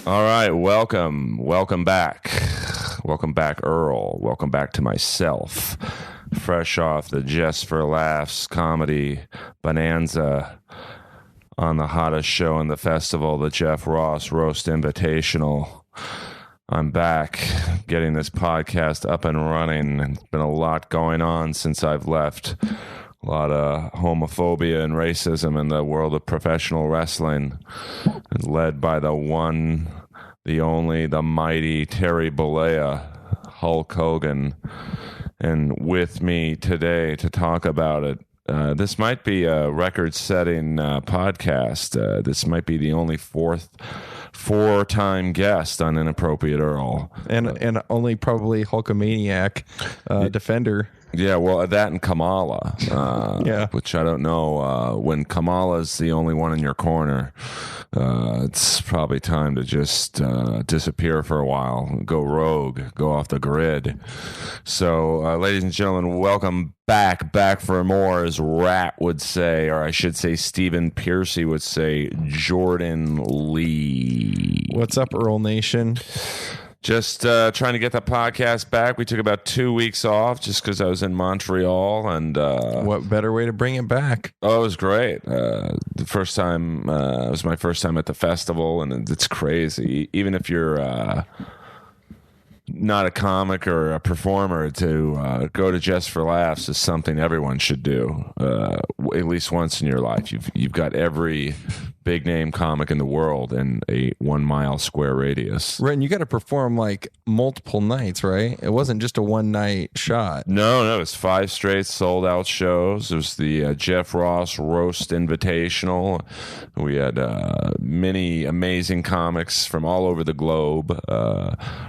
All right, welcome back. Welcome back, Earl. Welcome back to myself. Fresh off the Just for Laughs comedy bonanza on the hottest show in the festival, the Jeff Ross Roast Invitational. I'm back getting this podcast up and running. It's been a lot going on since I've left. A lot of homophobia and racism in the world of professional wrestling, led by the one, the only, the mighty Terry Bollea, Hulk Hogan. And with me today to talk about it, this might be a record-setting podcast. This might be the only four-time guest on Inappropriate Earl. And only probably Hulkamaniac defender. Yeah, well, that and Kamala, which I don't know. When Kamala's the only one in your corner, it's probably time to just disappear for a while, go rogue, go off the grid. So, ladies and gentlemen, welcome back for more, as Rat would say, or I should say Stephen Piercy would say, Jordan Lee. What's up, Earl Nation? Just trying to get the podcast back. We took about 2 weeks off just because I was in Montreal. And what better way to bring it back? Oh, it was great. The first time, it was my first time at the festival, and it's crazy. Even if you're not a comic or a performer, to go to Just for Laughs is something everyone should do at least once in your life. You've got every big name comic in the world in a 1 mile square radius. Right, and you got to perform like multiple nights, right? It wasn't just a one night shot. No, it's 5 straight sold out shows. It was the Jeff Ross Roast Invitational. We had many amazing comics from all over the globe,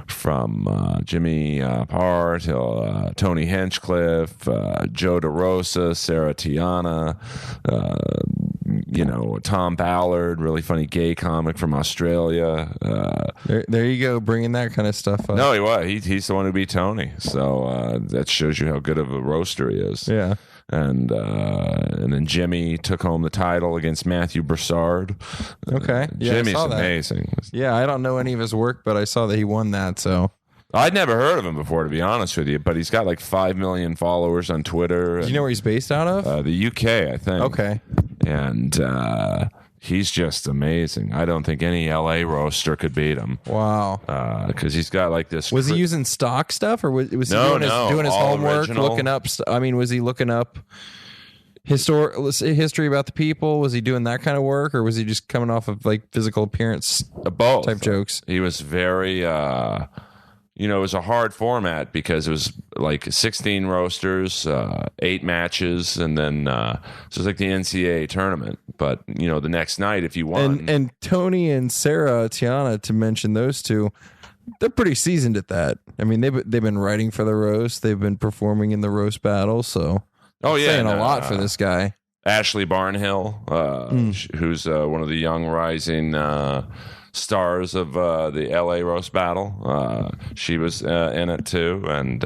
from Jimmy Parr to Tony Hinchcliffe, Joe DeRosa, Sarah Tiana, Tom Ballard, really funny gay comic from Australia. There you go, bringing that kind of stuff up. No, he was. He's the one who beat Tony. So that shows you how good of a roaster he is. Yeah. And then Jimmy took home the title against Matthew Broussard. Okay. Yeah, Jimmy's I saw that. amazing. Yeah, I don't know any of his work, but I saw that he won that, so... I'd never heard of him before, to be honest with you, but he's got like 5 million followers on Twitter. Do you know where he's based out of? The UK, I think. Okay. And he's just amazing. I don't think any LA roaster could beat him. Wow. Because he's got like this... Was he using stock stuff, or was he doing his homework, original. looking up... was he looking up history about the people? Was he doing that kind of work, or was he just coming off of like physical appearance both type jokes? He was very... it was a hard format because it was like 16 roasters, 8 matches, and then so it was like the NCAA tournament. But the next night, if you won, and Tony and Sarah Tiana, to mention those two, they're pretty seasoned at that. I mean, they've been writing for the roast, they've been performing in the roast battle, so saying a lot for this guy. Ashley Barnhill, who's one of the young rising stars of the LA roast battle. She was in it too, and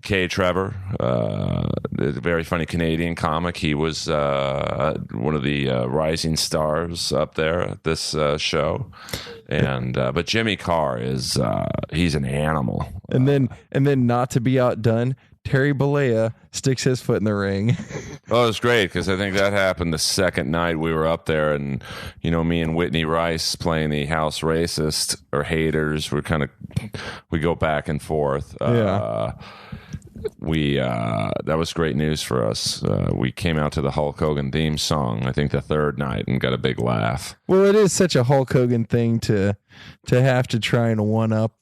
Kay Trevor, the very funny Canadian comic. He was one of the rising stars up there at this show. And but Jimmy Carr is he's an animal. And then not to be outdone, Terry Bollea sticks his foot in the ring. Oh, it was great because I think that happened the second night we were up there, and me and Whitney Rice playing the house racist or haters. We go back and forth. That was great news for us. We came out to the Hulk Hogan theme song, I think the third night, and got a big laugh. Well, it is such a Hulk Hogan thing to have to try and one up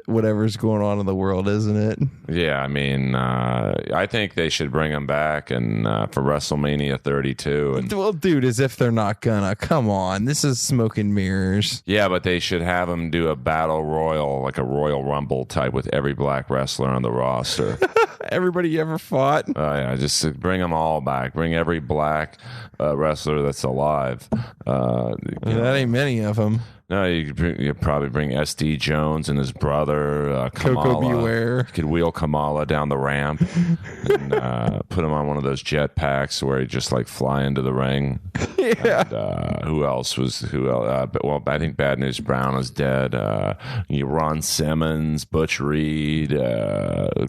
whatever's going on in the world, isn't it? Yeah, I mean, I think they should bring him back and for WrestleMania 32. And, well, dude, as if they're not gonna. Come on, this is smoke and mirrors. Yeah, but they should have him do a battle royal, like a Royal Rumble type, with every black wrestler on the roster. Everybody you ever fought? Yeah, just bring them all back. Bring every black wrestler that's alive. That ain't many of them. No, you'd probably bring SD Jones and his brother, Kamala. Coco Beware. You could wheel Kamala down the ramp and put him on one of those jet packs where he just like fly into the ring. Yeah. And, who else? Well, I think Bad News Brown is dead. Ron Simmons, Butch Reed,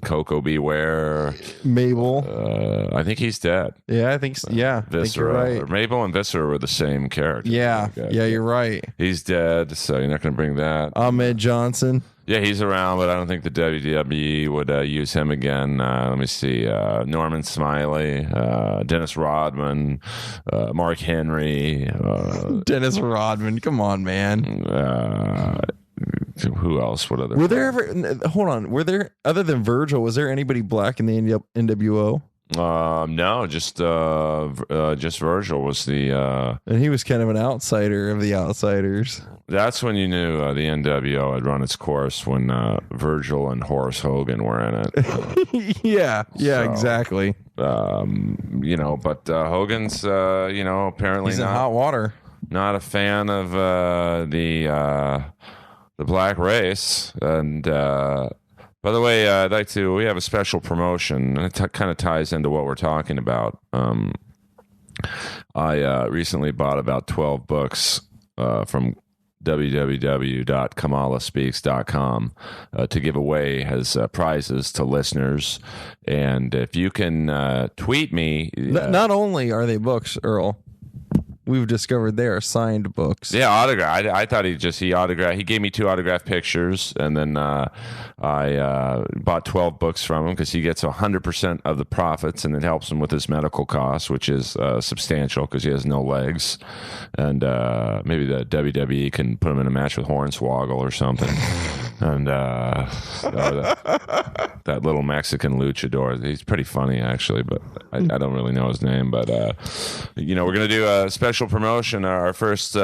Coco Beware. Mabel. I think he's dead. Yeah, I think so. Yeah, Viscera. I think you're right. Mabel and Viscera were the same character. Yeah, you're right. He's dead, so you're not going to bring that. Ahmed Johnson. Yeah, he's around, but I don't think the WWE would use him again. Let me see. Norman Smiley, Dennis Rodman, Mark Henry. Dennis Rodman. Come on, man. Who else? What other? Were there ever? Hold on. Were there, other than Virgil, was there anybody black in the NWO? No, just Virgil was the. And he was kind of an outsider of the outsiders. That's when you knew the NWO had run its course, when Virgil and Horace Hogan were in it. Yeah, exactly. But Hogan's, apparently he's in hot water. Not a fan of the black race. And by the way, we have a special promotion, and it kind of ties into what we're talking about. I recently bought about 12 books from www.kamalaspeaks.com to give away as prizes to listeners. And if you can tweet me. Not only are they books, Earl, we've discovered they are signed books. Yeah, autograph. I thought he autographed. He gave me 2 autographed pictures, and then I bought 12 books from him because he gets 100% of the profits, and it helps him with his medical costs, which is substantial because he has no legs. And maybe the WWE can put him in a match with Hornswoggle or something. And that little Mexican luchador, he's pretty funny actually, but I don't really know his name. But we're gonna do a special promotion. Our first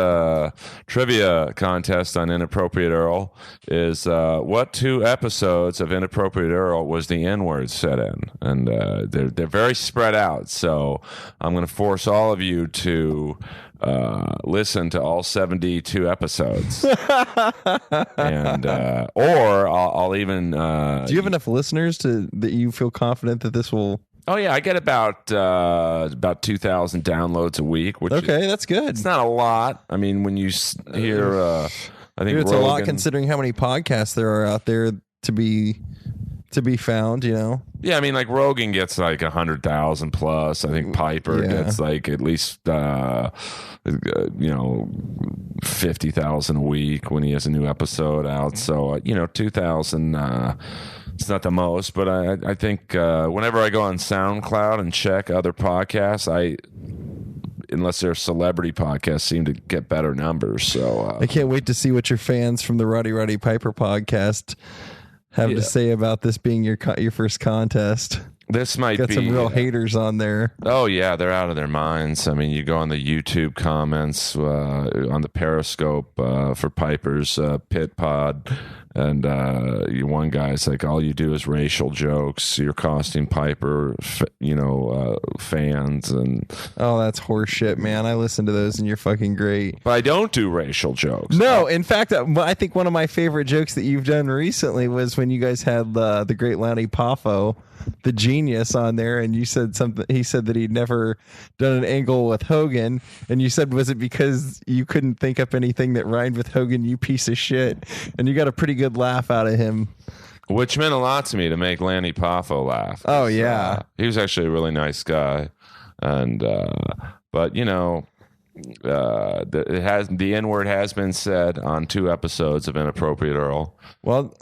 trivia contest on Inappropriate Earl is what 2 episodes of Inappropriate Earl was the N-word set in, and they're very spread out. So I'm gonna force all of you to listen to all 72 episodes. And or I'll even do you have enough listeners that you feel confident that this will? Oh yeah, I get about 2,000 downloads a week, which that's good. It's not a lot. I mean, when you hear I think it's Rogan, a lot considering how many podcasts there are out there to be found, Yeah, I mean, like Rogan gets like 100,000 plus. I think Piper gets like at least 50,000 a week when he has a new episode out. So 2,000. It's not the most, but I think whenever I go on SoundCloud and check other podcasts, unless they're celebrity podcasts, seem to get better numbers. So I can't wait to see what your fans from the Roddy Piper podcast have to say about this being your first contest. This might Got be some real haters on there. Oh yeah, they're out of their minds. I mean, you go on the YouTube comments, on the Periscope for Piper's Pit Pod, and one guy's like, "All you do is racial jokes. You're costing Piper, fans." And that's horseshit, man. I listen to those, and you're fucking great. But I don't do racial jokes. No, in fact, I think one of my favorite jokes that you've done recently was when you guys had the great Lanny Poffo, the genius, on there, and you said something. He said that he'd never done an angle with Hogan, and you said, was it because you couldn't think up anything that rhymed with Hogan, you piece of shit? And you got a pretty good laugh out of him, which meant a lot to me to make Lanny Poffo laugh. Oh yeah, he was actually a really nice guy, and but the N-word has been said on 2 episodes of Inappropriate Earl. Well,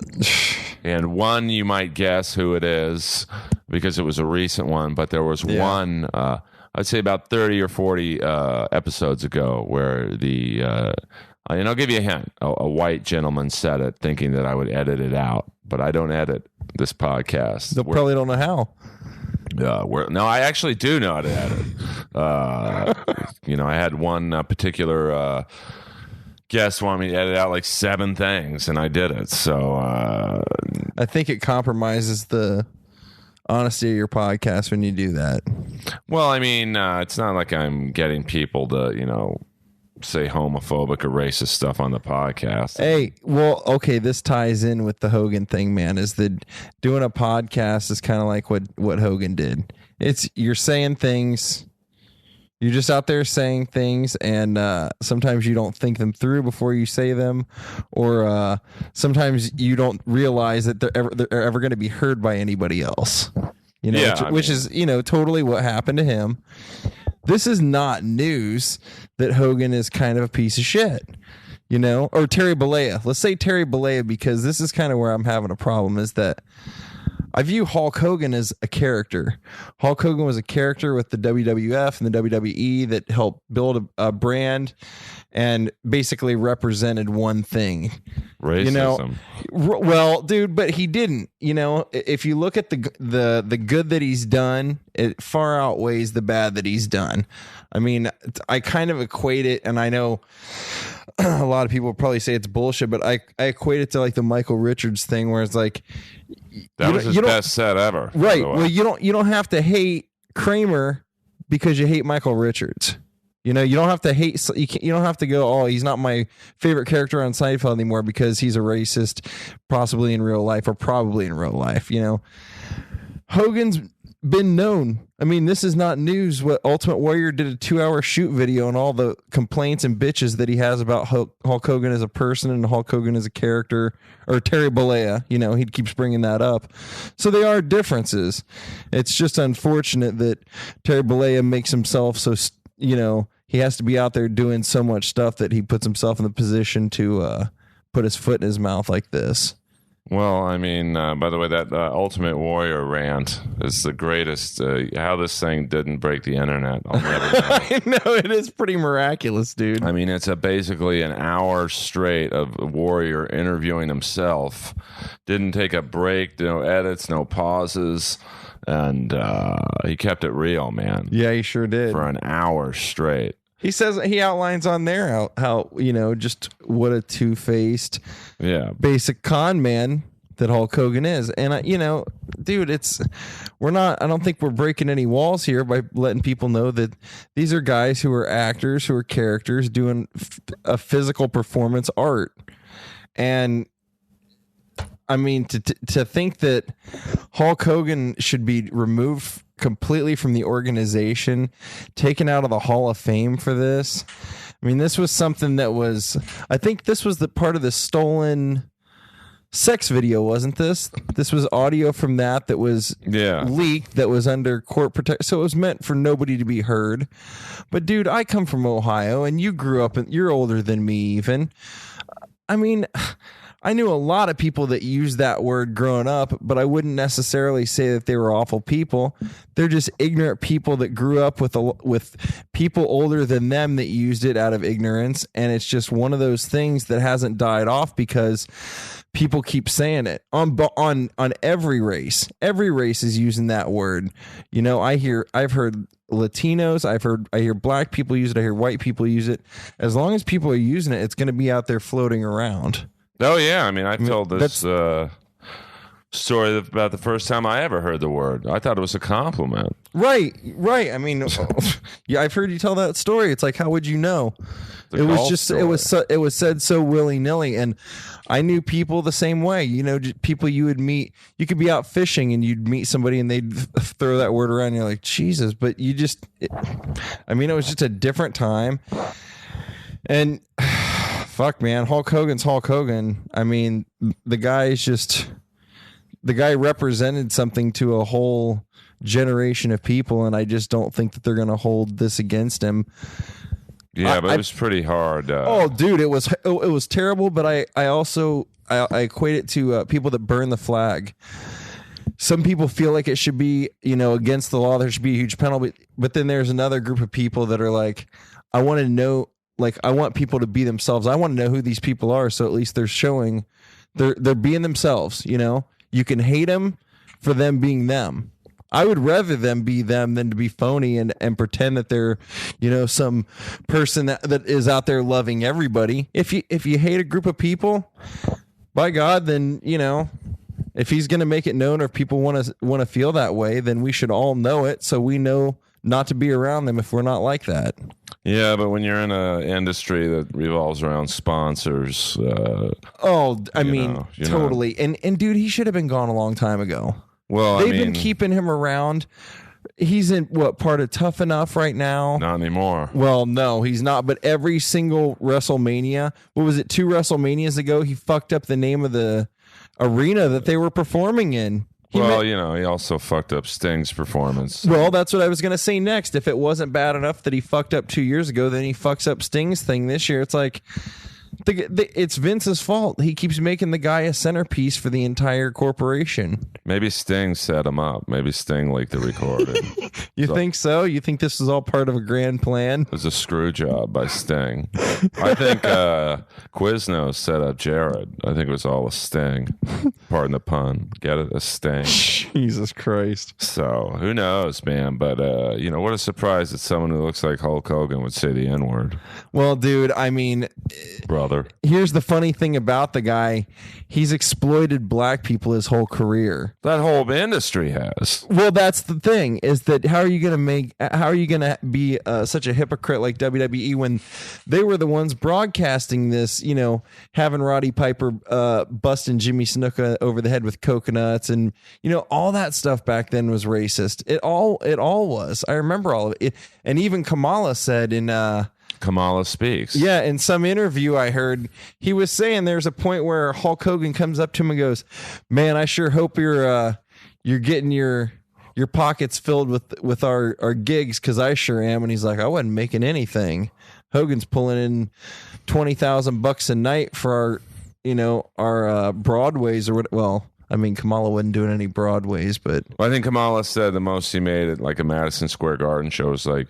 and one you might guess who it is because it was a recent one, but there was one I'd say about 30 or 40 episodes ago where and I'll give you a hint. A white gentleman said it thinking that I would edit it out, but I don't edit this podcast. They probably don't know how. No, I actually do know how to edit. I had one particular guest want me to edit out like 7 things, and I did it. So I think it compromises the honesty of your podcast when you do that. Well, I mean, it's not like I'm getting people to, say homophobic or racist stuff on the podcast. Hey, well, okay, this ties in with the Hogan thing, man. Is that doing a podcast is kind of like what Hogan did. It's you're saying things, you're just out there saying things, and sometimes you don't think them through before you say them, or sometimes you don't realize that they're ever going to be heard by anybody else. You know, which is totally what happened to him. This is not news that Hogan is kind of a piece of shit, or Terry Bollea. Let's say Terry Bollea, because this is kind of where I'm having a problem, is that I view Hulk Hogan as a character. Hulk Hogan was a character with the WWF and the WWE that helped build a brand and basically represented one thing. Racism. Well, dude, but he didn't. If you look at the good that he's done, it far outweighs the bad that he's done. I mean, I kind of equate it, and I know a lot of people probably say it's bullshit, but I equate it to like the Michael Richards thing, where it's like that was his best set ever. Right. Well, you don't have to hate Kramer because you hate Michael Richards. You don't have to hate. You don't have to go, oh, he's not my favorite character on Seinfeld anymore because he's a racist, possibly in real life or probably in real life. Hogan's been known. I mean, this is not news. What Ultimate Warrior did a 2-hour shoot video and all the complaints and bitches that he has about Hulk Hogan as a person and Hulk Hogan as a character, or Terry Bollea. He keeps bringing that up. So they are differences. It's just unfortunate that Terry Bollea makes himself so, he has to be out there doing so much stuff that he puts himself in the position to put his foot in his mouth like this. Well, I mean, by the way, that Ultimate Warrior rant is the greatest. How this thing didn't break the internet, I'll never know. I know, it is pretty miraculous, dude. I mean, it's basically an hour straight of Warrior interviewing himself. Didn't take a break, no edits, no pauses. And he kept it real, man. Yeah, he sure did. For an hour straight. He says, he outlines on there how just what a two-faced, basic con man that Hulk Hogan is. And, dude, I don't think we're breaking any walls here by letting people know that these are guys who are actors, who are characters doing a physical performance art. And I mean, to think that Hulk Hogan should be removed completely from the organization, taken out of the Hall of Fame for this. I mean, this was something that was, I think this was the part of the stolen sex video, wasn't this? This was audio from that was leaked, that was under court protection. So it was meant for nobody to be heard. But dude, I come from Ohio, and you grew up, you're older than me even. I mean, I knew a lot of people that used that word growing up, but I wouldn't necessarily say that they were awful people. They're just ignorant people that grew up with people older than them that used it out of ignorance. And it's just one of those things that hasn't died off because people keep saying it on every race. Every race is using that word. I've heard Latinos, I hear black people use it. I hear white people use it. As long as people are using it, it's going to be out there floating around. Oh, yeah. I mean, I told this story about the first time I ever heard the word. I thought it was a compliment. Right. I mean, yeah, I've heard you tell that story. It's like, how would you know? It was said so willy-nilly. And I knew people the same way. People you would meet. You could be out fishing and you'd meet somebody and they'd throw that word around. And you're like, Jesus. But it was just a different time. And fuck, man, Hulk Hogan's Hulk Hogan. I mean, the guy represented something to a whole generation of people, and I just don't think that they're going to hold this against him. Yeah, but it was pretty hard. Oh, dude, it was terrible. But I also equate it to people that burn the flag. Some people feel like it should be, against the law. There should be a huge penalty. But then there's another group of people that are like, I want to know. Like, I want people to be themselves. I want to know who these people are, so at least they're showing they're being themselves. You can hate them for them being them. I would rather them be them than to be phony and pretend that they're, some person that is out there loving everybody. If you hate a group of people, by God, then if he's going to make it known, or if people want to feel that way, then we should all know it, so we know not to be around them if we're not like that. Yeah, but when you're in an industry that revolves around sponsors, I mean, totally. And dude, he should have been gone a long time ago. Well, they've been keeping him around. He's in what part of Tough Enough right now? Not anymore. Well, no, he's not. But every single WrestleMania, what was it, 2 WrestleManias ago, he fucked up the name of the arena that they were performing in. He also fucked up Sting's performance. Well, that's what I was going to say next. If it wasn't bad enough that he fucked up 2 years ago, then he fucks up Sting's thing this year. It's like, it's Vince's fault. He keeps making the guy a centerpiece for the entire corporation. Maybe Sting set him up. Maybe Sting leaked the recording. You think so? You think this is all part of a grand plan? It was a screw job by Sting. I think Quiznos set up Jared. I think it was all a Sting. Pardon the pun. Get it? A Sting. Jesus Christ. So, who knows, man? But, what a surprise that someone who looks like Hulk Hogan would say the N-word. Well, dude, I mean... Brother. Here's the funny thing about the guy. He's exploited black people his whole career. That whole industry has. Well, that's the thing, is that how are you going to be such a hypocrite like WWE when they were the ones broadcasting this, having Roddy Piper busting Jimmy Snuka over the head with coconuts and, all that stuff back then was racist. It all was. I remember all of it. And even Kamala said in... Kamala speaks. Yeah, in some interview I heard, he was saying there's a point where Hulk Hogan comes up to him and goes, "Man, I sure hope you're getting your pockets filled with our gigs, because I sure am." And he's like, "I wasn't making anything." Hogan's pulling in $20,000 a night for our Broadways or what? Well, I mean, Kamala wasn't doing any Broadways, but I think Kamala said the most he made at like a Madison Square Garden show was like,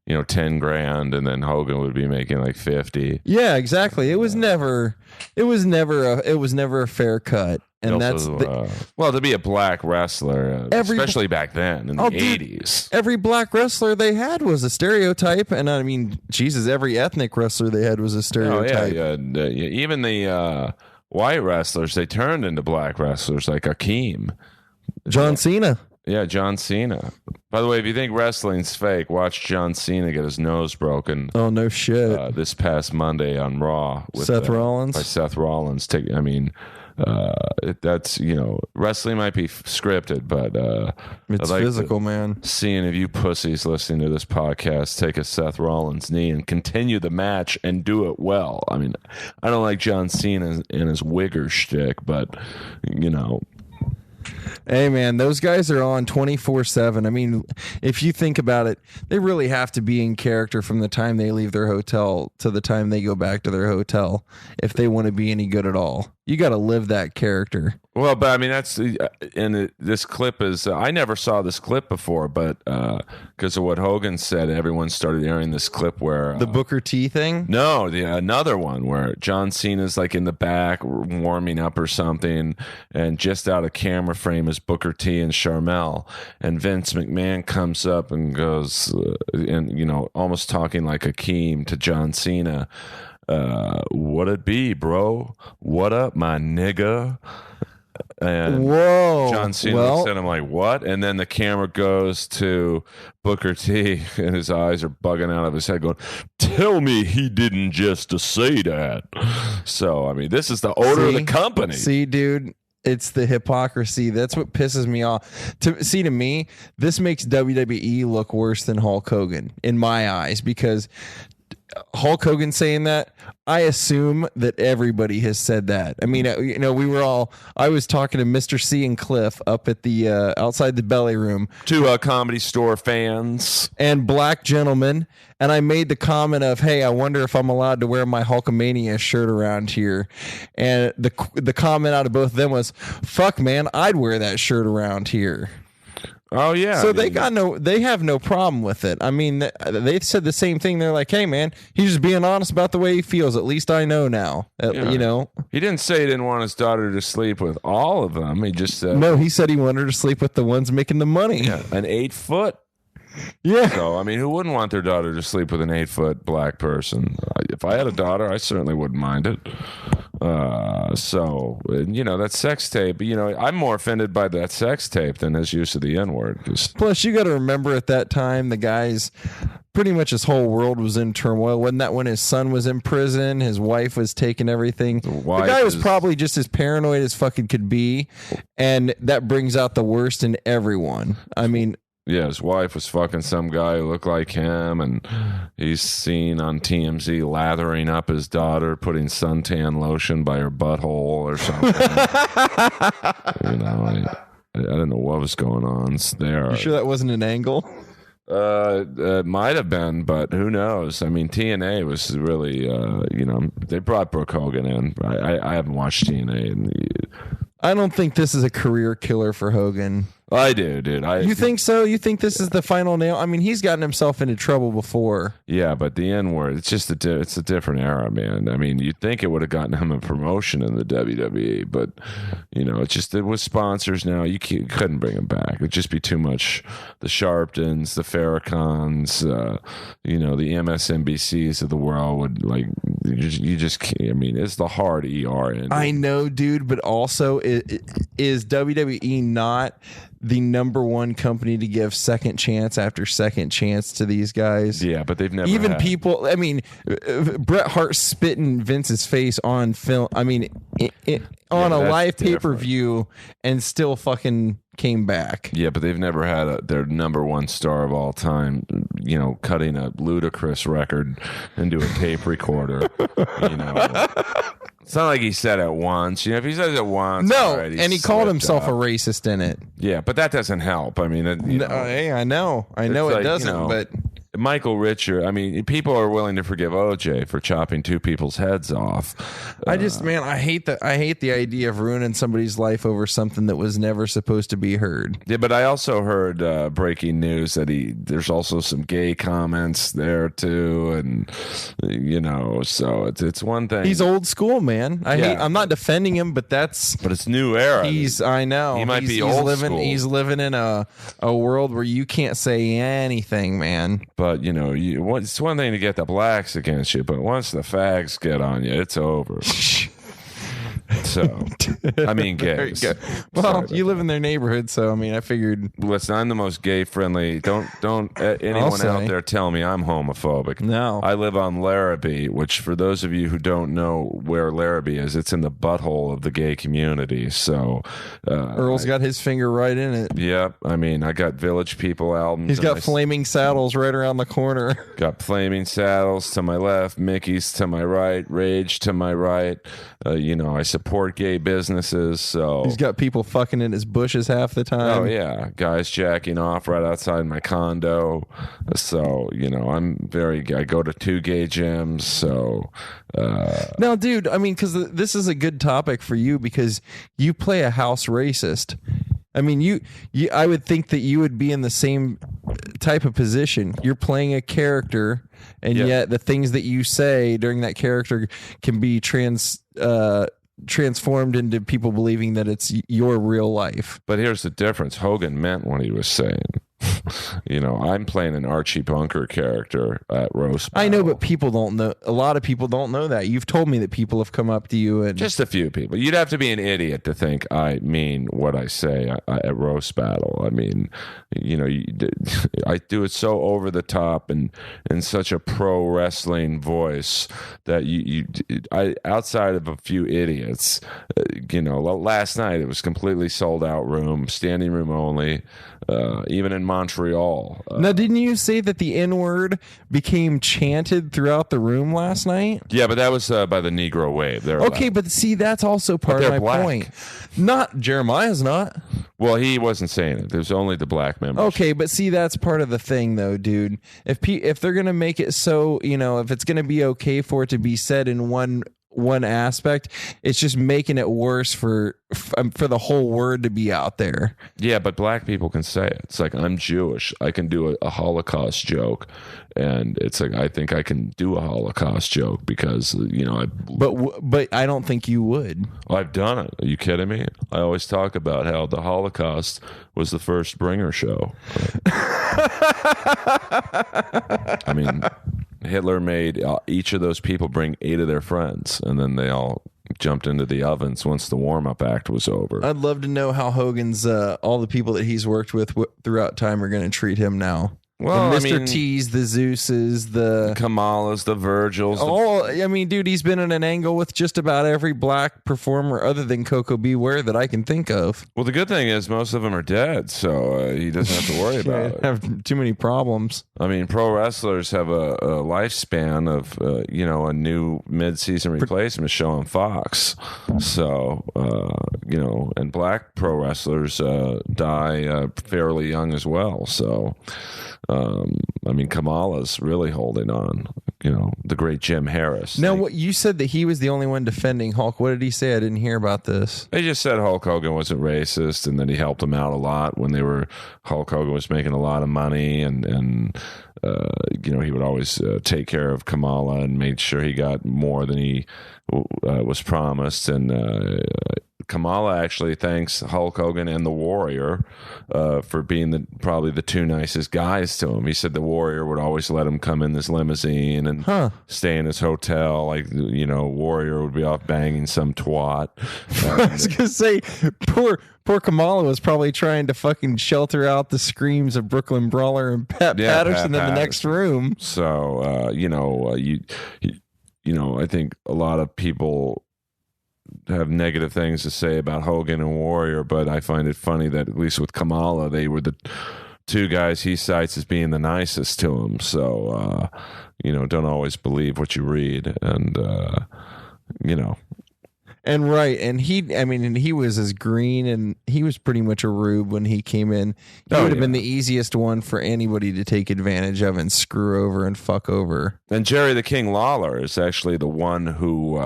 $10,000, and then Hogan would be making like 50. Yeah, exactly. It was never a fair cut. And also, to be a black wrestler, especially back then in the 80s. Every black wrestler they had was a stereotype. And I mean, Jesus, every ethnic wrestler they had was a stereotype. Oh, yeah. Even the white wrestlers, they turned into black wrestlers like Akeem. John Cena. Yeah, John Cena. By the way, if you think wrestling's fake, watch John Cena get his nose broken. Oh, no shit. This past Monday on Raw. With, Seth Rollins? By Seth Rollins. That's, wrestling might be scripted, but it's physical, man. Seeing if you pussies listening to this podcast take a Seth Rollins knee and continue the match and do it well. I mean, I don't like John Cena and his wigger shtick, but, Hey, man, those guys are on 24/7. I mean, if you think about it, they really have to be in character from the time they leave their hotel to the time they go back to their hotel if they want to be any good at all. You got to live that character. Well, but I mean, this clip is, I never saw this clip before, but because of what Hogan said, everyone started airing this clip where... the Booker T thing? No, another one where John Cena's like in the back warming up or something, and just out of camera frame is Booker T and Sharmell, and Vince McMahon comes up and goes, almost talking like Akeem to John Cena, "What it be, bro? What up, my nigga?" And whoa, John Cena looks at him like, "What?" And then the camera goes to Booker T, and his eyes are bugging out of his head, going, "Tell me he didn't just say that." So, I mean, this is the order of the company. See, dude, it's the hypocrisy. That's what pisses me off. To me, this makes WWE look worse than Hulk Hogan in my eyes, because Hulk Hogan saying that, I assume that everybody has said that. I mean, I was talking to Mr. C and Cliff up at the outside the Belly Room. Two Comedy Store fans. And black gentlemen. And I made the comment of, "Hey, I wonder if I'm allowed to wear my Hulkamania shirt around here." And the comment out of both of them was, "Fuck, man, I'd wear that shirt around here." Oh yeah. So they have no problem with it. I mean, they said the same thing. They're like, "Hey man, he's just being honest about the way he feels. At least I know now." He didn't say he didn't want his daughter to sleep with all of them. He just said, no. He said he wanted her to sleep with the ones making the money. Yeah, an 8-foot. Yeah. So, I mean, who wouldn't want their daughter to sleep with an 8-foot black person? If I had a daughter, I certainly wouldn't mind it. That sex tape, I'm more offended by that sex tape than his use of the N-word. Plus, you got to remember at that time, the guys pretty much his whole world was in turmoil. Wasn't that when his son was in prison? His wife was taking everything. The guy was probably just as paranoid as fucking could be, and that brings out the worst in everyone. I mean, yeah, his wife was fucking some guy who looked like him, and he's seen on TMZ lathering up his daughter, putting suntan lotion by her butthole or something. I don't know what was going on there. You sure that wasn't an angle? It might have been, but who knows? I mean, TNA was really, they brought Brooke Hogan in. I haven't watched TNA. I don't think this is a career killer for Hogan. I do, dude. You think so? You think this is the final nail? I mean, he's gotten himself into trouble before. Yeah, but the N-word, it's just it's a different era, man. I mean, you'd think it would have gotten him a promotion in the WWE, but, it was sponsors now. You couldn't bring him back. It'd just be too much. The Sharptons, the Farrakhans, the MSNBCs of the world would, you just can't. I mean, it's the hard ER end. I know, dude, but also, is WWE not the number one company to give second chance after second chance to these guys? Yeah, but they've never even people. I mean, Bret Hart spit in Vince's face on film. I mean, on a live pay-per-view, and still fucking came back. Yeah, but they've never had their number one star of all time, cutting a ludicrous record into a tape recorder. It's not like he said it once. If he says it once, no, and he called himself a racist in it. Yeah, but that doesn't help. I mean, hey, I know it doesn't, but Michael Richard. I mean, people are willing to forgive OJ for chopping two people's heads off. I hate the idea of ruining somebody's life over something that was never supposed to be heard. Yeah, but I also heard breaking news that there's also some gay comments there too, and so it's one thing. He's old school, man. I'm not defending him, but it's new era. I know he might be old school. He's living in a world where you can't say anything, man. But it's one thing to get the blacks against you, but once the fags get on you, it's over. So, I mean, gays. Well, you live in their neighborhood, so I mean, I figured. Listen, I'm the most gay friendly. Don't anyone out there tell me I'm homophobic. No, I live on Larrabee, which for those of you who don't know where Larrabee is, it's in the butthole of the gay community. So, Earl's got his finger right in it. Yep. I mean, I got Village People albums. He's got Flaming Saddles right around the corner. Got Flaming Saddles to my left, Mickey's to my right, Rage to my right. I support gay businesses, so he's got people fucking in his bushes half the time. Oh yeah, guys jacking off right outside my condo. So I go to 2 gay gyms. So now, dude, I mean, because this is a good topic for you because you play a house racist. I mean, I would think that you would be in the same type of position. You're playing a character, and yet the things that you say during that character can be transformed into people believing that it's your real life. But here's the difference. Hogan meant what he was saying. I'm playing an Archie Bunker character at Roast Battle. I know, but people don't know. A lot of people don't know that. You've told me that people have come up to you and just a few people. You'd have to be an idiot to think I mean what I say at Roast Battle. I mean, I do it so over the top and in such a pro wrestling voice that I outside of a few idiots, last night it was completely sold out room, standing room only. Even in Montreal. Now, didn't you say that the N-word became chanted throughout the room last night? Yeah, but that was by the Negro Wave. Okay, but see, that's also part of my point. Not Jeremiah's not. Well, he wasn't saying it. There's only the black members. Okay, but see, that's part of the thing, though, dude. If they're gonna make it so, if it's gonna be okay for it to be said in one aspect, it's just making it worse for the whole word to be out there. Yeah, but black people can say it. It's like, I'm Jewish, I can do a Holocaust joke, and it's like, I think I can do a Holocaust joke because but I don't think you would. I've done it. Are you kidding me? I always talk about how the Holocaust was the first bringer show. I mean, Hitler made each of those people bring 8 of their friends, and then they all jumped into the ovens once the warm-up act was over. I'd love to know how Hogan's all the people that he's worked with throughout time are going to treat him now. Well, the Mr. T's, the Zeus's, the Kamalas, the Virgils. I mean, dude, he's been in an angle with just about every black performer other than Coco Beware that I can think of. Well, the good thing is most of them are dead, so he doesn't have to worry about it. Have too many problems. I mean, pro wrestlers have a lifespan of, a new mid-season replacement show on Fox. So, and black pro wrestlers die fairly young as well. So, Kamala's really holding on. The great Jim Harris. Now, what you said that he was the only one defending Hulk. What did he say? I didn't hear about this. They just said Hulk Hogan wasn't racist, and that he helped him out a lot when Hulk Hogan was making a lot of money, and he would always take care of Kamala and made sure he got more than he was promised, and Kamala actually thanks Hulk Hogan and the Warrior for being probably the two nicest guys to him. He said the Warrior would always let him come in this limousine and stay in his hotel. Like, Warrior would be off banging some twat. I was going to say, poor Kamala was probably trying to fucking shelter out the screams of Brooklyn Brawler and Pat Patterson in the next room. So, I think a lot of people have negative things to say about Hogan and Warrior, but I find it funny that at least with Kamala, they were the two guys he cites as being the nicest to him. So, don't always believe what you read, and And right, and he was as green, and he was pretty much a rube when he came in. He would have been the easiest one for anybody to take advantage of and screw over and fuck over. And Jerry the King Lawler is actually the one who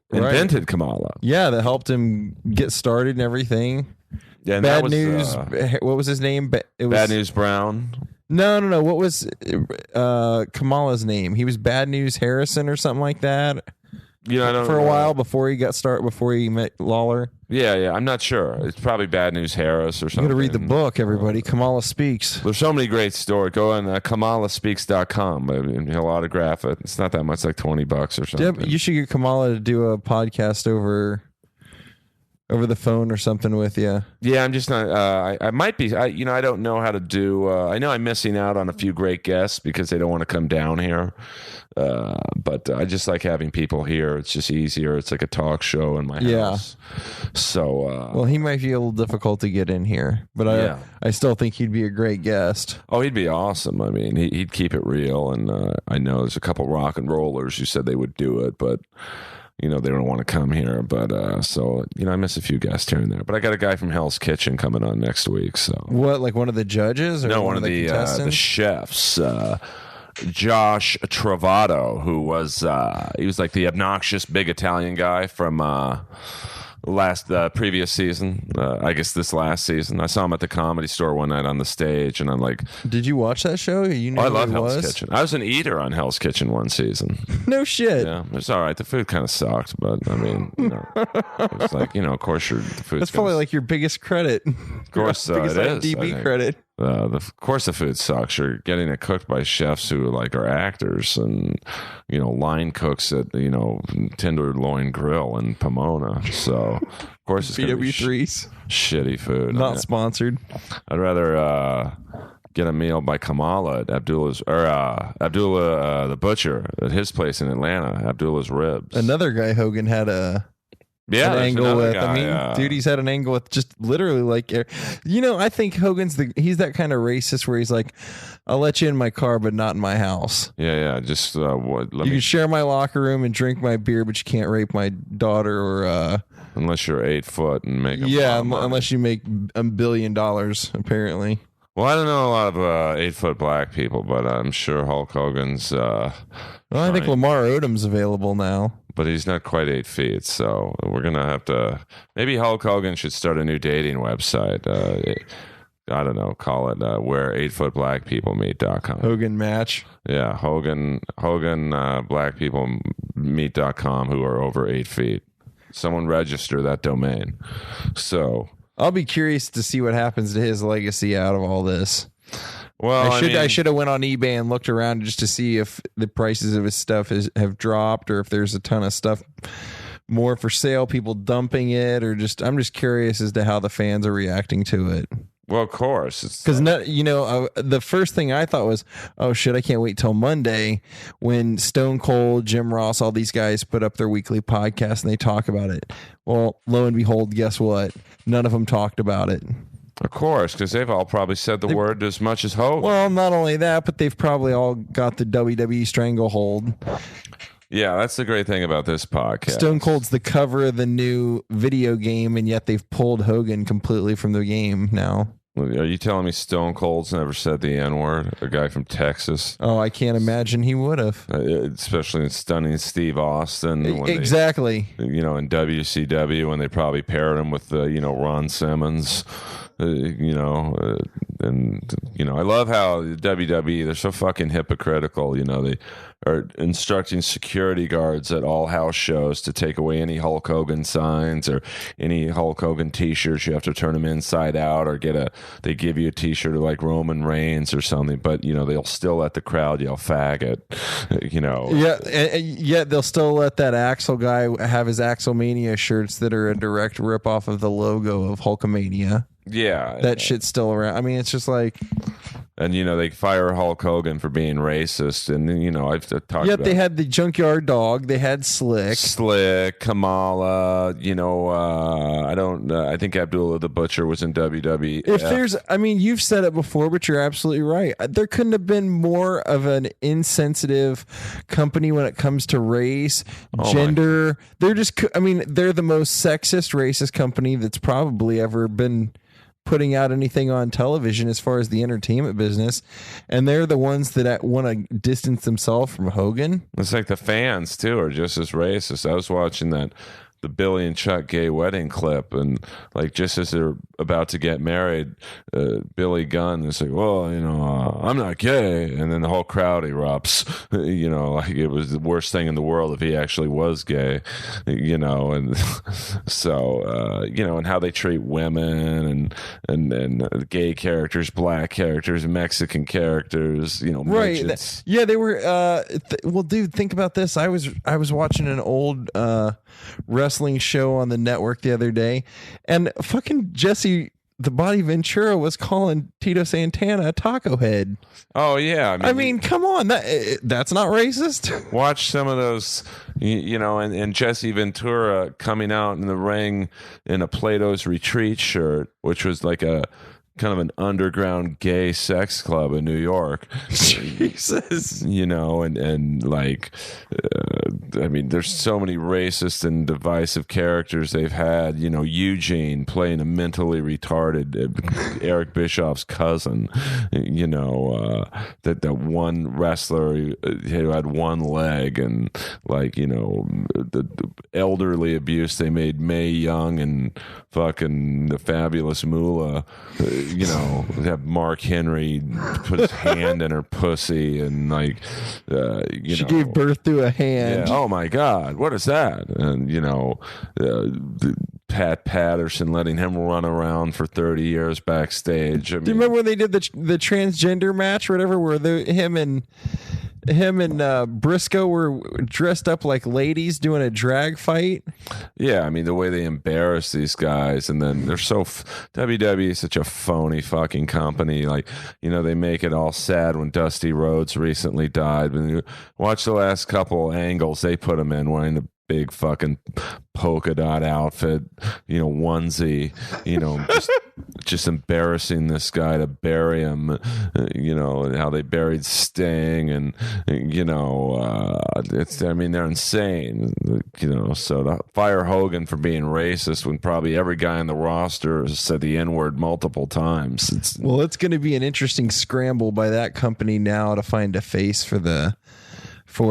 invented Kamala. Yeah, that helped him get started and everything. Yeah, and Bad News. What was his name? Bad News Brown. No. What was Kamala's name? He was Bad News Harrison or something like that. I don't for a know. while before he met Lawler. Yeah, I'm not sure. It's probably Bad News Harris or something. You got to read the book, everybody. Kamala Speaks. There's so many great stories. Go on KamalaSpeaks.com. He'll autograph it. It's not that much, like $20 or something. Yeah, you should get Kamala to do a podcast over the phone or something with you. Yeah, I'm just not. I might be. I don't know how to do. I know I'm missing out on a few great guests because they don't want to come down here. But I just like having people here. It's just easier. It's like a talk show in my house. So, well, he might be a little difficult to get in here, but I still think he'd be a great guest. Oh, he'd be awesome. I mean, he'd keep it real. And I know there's a couple rock and rollers who said they would do it, but they don't want to come here. But so I miss a few guests here and there. But I got a guy from Hell's Kitchen coming on next week. So what, like one of the judges? Or no, one of the chefs. Josh Travato, who was he was like the obnoxious big Italian guy from previous season. I guess this last season. I saw him at the Comedy Store one night on the stage, and I'm like, did you watch that show? You know I love Hell's Kitchen. I was an eater on Hell's Kitchen one season. No shit. Yeah, it's all right. The food kind of sucked, but I mean, it's like, of course the food's that's probably like your biggest credit. Of course, biggest it is. IMDb credit. Of course, the food sucks. You're getting it cooked by chefs who are actors and line cooks at Tenderloin Grill in Pomona. So of course it's BW3's shitty food. Not sponsored. I'd rather get a meal by Kamala at Abdullah's Abdullah the Butcher at his place in Atlanta. Abdullah's Ribs. Another guy Hogan had an angle with. Guy, dude, he's had an angle with just literally like, I think Hogan's he's that kind of racist where he's like, I'll let you in my car, but not in my house. Yeah. Just you can share my locker room and drink my beer, but you can't rape my daughter or unless you're 8 foot and make unless you make $1 billion apparently. Well, I don't know a lot of 8 foot black people, but I'm sure Hulk Hogan's. I think Lamar Odom's available now. But he's not quite 8 feet, so we're going to have to... Maybe Hulk Hogan should start a new dating website. I don't know, call it where 8footblackpeoplemeet.com. Hogan match. Yeah, Hogan blackpeoplemeet.com who are over 8 feet. Someone register that domain. So... I'll be curious to see what happens to his legacy out of all this. Well, I should have went on eBay and looked around just to see if the prices of his stuff have dropped or if there's a ton of stuff more for sale, people dumping it, or I'm just curious as to how the fans are reacting to it. Well, of course. Because, the first thing I thought was, oh, shit, I can't wait till Monday when Stone Cold, Jim Ross, all these guys put up their weekly podcast and they talk about it. Well, lo and behold, guess what? None of them talked about it. Of course, because they've all probably said the word as much as Hogan. Well, not only that, but they've probably all got the WWE stranglehold. Yeah, that's the great thing about this podcast. Stone Cold's the cover of the new video game, and yet they've pulled Hogan completely from the game now. Are you telling me Stone Cold's never said the N-word? A guy from Texas? Oh, I can't imagine he would have. Especially in Stunning Steve Austin. Exactly. In WCW, when they probably paired him with, Ron Simmons. I love how the WWE, they're so fucking hypocritical. They are instructing security guards at all house shows to take away any Hulk Hogan signs or any Hulk Hogan t-shirts. You have to turn them inside out or they give you a t-shirt of like Roman Reigns or something, but they'll still let the crowd yell faggot, Yeah, and yet they'll still let that Axel guy have his Axelmania shirts that are a direct ripoff of the logo of Hulkamania. Yeah. That shit's still around. I mean, it's just like... And, they fire Hulk Hogan for being racist. And, I've talked about... Yep, they had the Junkyard Dog. They had Slick, Kamala, I think Abdullah the Butcher was in WWE. If there's... I mean, you've said it before, but you're absolutely right. There couldn't have been more of an insensitive company when it comes to race, gender. They're just... I mean, they're the most sexist, racist company that's probably ever been... putting out anything on television as far as the entertainment business, and they're the ones that want to distance themselves from Hogan. It's like the fans too are just as racist. I was watching the Billy and Chuck gay wedding clip, and like just as they're about to get married, Billy Gunn is like, well, I'm not gay, and then the whole crowd erupts. Like it was the worst thing in the world if he actually was gay. And so and how they treat women and gay characters, black characters, Mexican characters, right? midgets. Yeah, they were. Well, dude, think about this. I was watching an old wrestling show on the network the other day, and fucking Jesse the Body Ventura was calling Tito Santana a taco head. Oh yeah, I mean come on, that's not racist. Watch some of those, and Jesse Ventura coming out in the ring in a Plato's Retreat shirt, which was like a kind of an underground gay sex club in New York. Jesus. And like, I mean, there's so many racist and divisive characters they've had. Eugene playing a mentally retarded Eric Bischoff's cousin. That one wrestler who had one leg, and like, the elderly abuse they made Mae Young and fucking the Fabulous Moolah. Have Mark Henry put his hand in her pussy, and like, she gave birth to a hand. Yeah, oh my God, what is that? And Pat Patterson letting him run around for 30 years backstage. Do you remember when they did the transgender match or whatever, where him and Briscoe were dressed up like ladies doing a drag fight? Yeah, I mean, the way they embarrass these guys, and then they're so WWE is such a phony fucking company. Like, they make it all sad when Dusty Rhodes recently died. When you watch the last couple angles they put him in wearing the big fucking polka dot outfit, onesie, just embarrassing this guy to bury him, and how they buried Sting, and they're insane, so to fire Hogan for being racist when probably every guy on the roster has said the N-word multiple times. It's going to be an interesting scramble by that company now to find a face for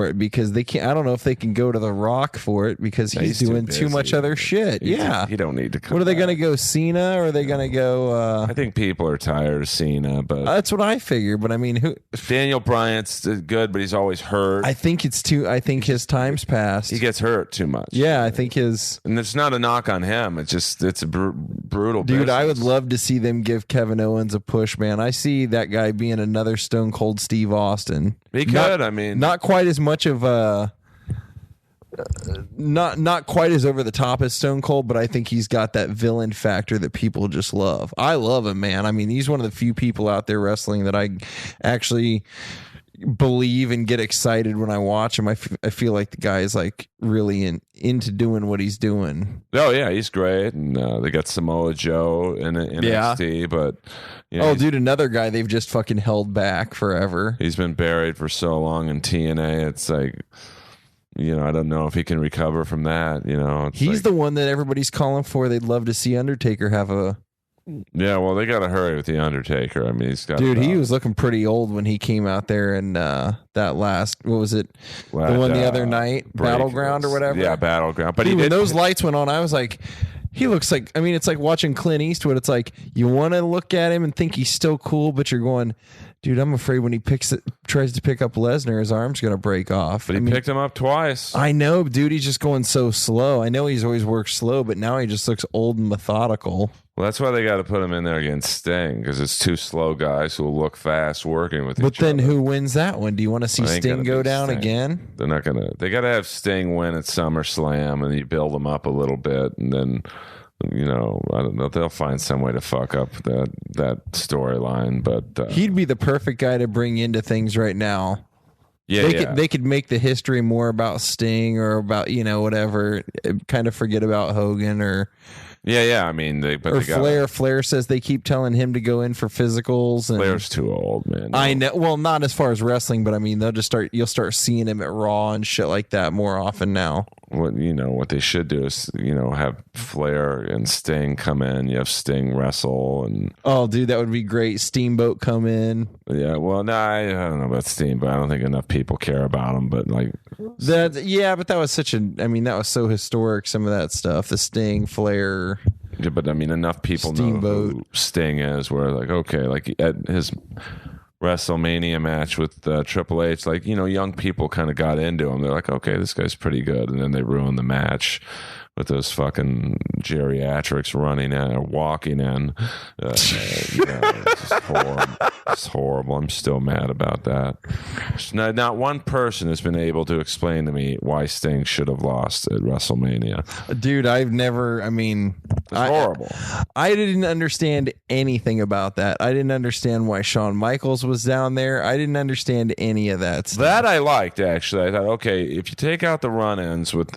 it, because they can't. I don't know if they can go to The Rock for it, because he's doing too much other shit. You don't need to come. What are they going to go, Cena, or are they going to go I think people are tired of Cena, but that's what I figure. But I mean, who? Daniel Bryan's good, but he's always hurt. I think his time's passed. He gets hurt too much. Yeah, I think and it's not a knock on him. It's a brutal dude business. I would love to see them give Kevin Owens a push, man. I see that guy being another Stone Cold Steve Austin. He could. Not quite as much of not quite as over the top as Stone Cold, but I think he's got that villain factor that people just love. I love him, man. I mean, he's one of the few people out there wrestling that I actually believe and get excited when I watch him. I feel like the guy is like really into doing what he's doing. Oh yeah, he's great, and they got Samoa Joe in NXT, but dude, another guy they've just fucking held back forever. He's been buried for so long in TNA. It's like, I don't know if he can recover from that. He's the one that everybody's calling for. They'd love to see Undertaker have a. Yeah, well, they got to hurry with the Undertaker. I mean, he's got. Dude, he was looking pretty old when he came out there and that last. What was it? The one the other night, Battleground or whatever. Yeah, Battleground. But dude, when those lights went on, I was like, he looks like. I mean, it's like watching Clint Eastwood. It's like you want to look at him and think he's still cool, but you're going, dude, I'm afraid when he tries to pick up Lesnar, his arm's gonna break off. But he picked him up twice. I know, dude. He's just going so slow. I know he's always worked slow, but now he just looks old and methodical. Well, that's why they got to put him in there against Sting, because it's two slow guys who will look fast working with each other. But then who wins that one? Do you want to see Sting go down again? They're not going to. They got to have Sting win at SummerSlam, and you build him up a little bit, and then, I don't know. They'll find some way to fuck up that storyline. But he'd be the perfect guy to bring into things right now. Yeah, they could make the history more about Sting or about whatever. Kind of forget about Hogan or. Yeah. I mean, Flair. Flair says they keep telling him to go in for physicals. And Flair's too old, man. I know. Well, not as far as wrestling, but I mean, you'll start seeing him at Raw and shit like that more often now. What they should do is have Flair and Sting come in. You have Sting wrestle and dude, that would be great. Steamboat come in. Yeah, well, no, I don't know about Steamboat. I don't think enough people care about him. But like that, yeah, but that was that was so historic. Some of that stuff, the Sting, Flair. Yeah, but I mean, enough people Steamboat. know who Sting is. Where like, okay, like at his WrestleMania match with Triple H, like, young people kind of got into him. They're like, okay, this guy's pretty good. And then they ruined the match with those fucking geriatrics running in or walking in. It's just horrible. It's horrible. I'm still mad about that. Not one person has been able to explain to me why Sting should have lost at WrestleMania. Dude, I've never, it's horrible. I didn't understand anything about that. I didn't understand why Shawn Michaels was down there. I didn't understand any of that stuff. That I liked, actually. I thought, okay, if you take out the run-ins with,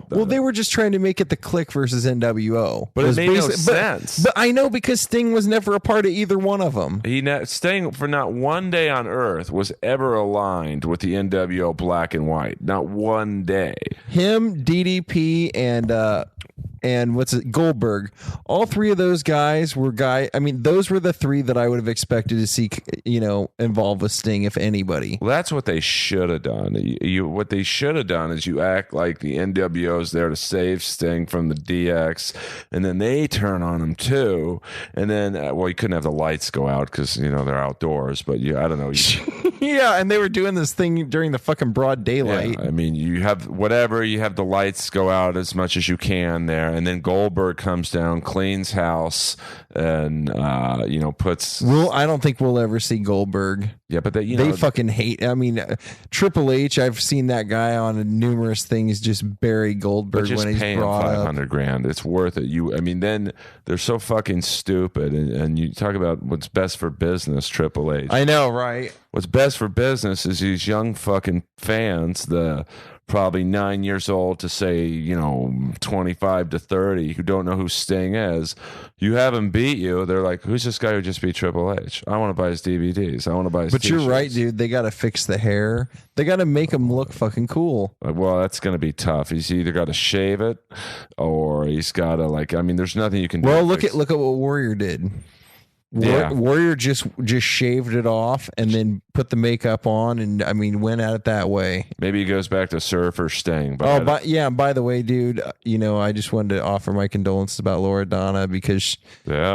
well, they were just trying to make it the Click versus NWO. But it made no sense. But I know, because Sting was never a part of either one of them. Sting, for not one day on Earth, was ever aligned with the NWO Black and White. Not one day. Him, DDP, and Goldberg. All three of those guys were those were the three that I would have expected to see, involved with Sting, if anybody. Well, that's what they should have done. What they should have done is you act like the NWO's there to save Sting from the DX, and then they turn on him too. And then, you couldn't have the lights go out because, they're outdoors, but I don't know. Yeah, and they were doing this thing during the fucking broad daylight. Yeah, I mean, you have the lights go out as much as you can there, and then Goldberg comes down, cleans house, and puts. I don't think we'll ever see Goldberg. Yeah, but they fucking hate. I mean, Triple H. I've seen that guy on numerous things just bury Goldberg when he's brought up. $500,000. It's worth it. Then they're so fucking stupid, and you talk about what's best for business. Triple H. I know, right? What's best for business is these young fucking fans, the probably 9 years old to say, 25 to 30, who don't know who Sting is. You have him beat you. They're like, who's this guy who just beat Triple H? I want to buy his DVDs. I want to buy his But t-shirts. You're right, dude. They got to fix the hair. They got to make him look fucking cool. Well, that's going to be tough. He's either got to shave it or he's got to, there's nothing you can do. Well, look at what Warrior did. Warrior just shaved it off and then put the makeup on and went at it that way. Maybe he goes back to Surfer Sting. By the way, dude, I just wanted to offer my condolences about Laura Donna because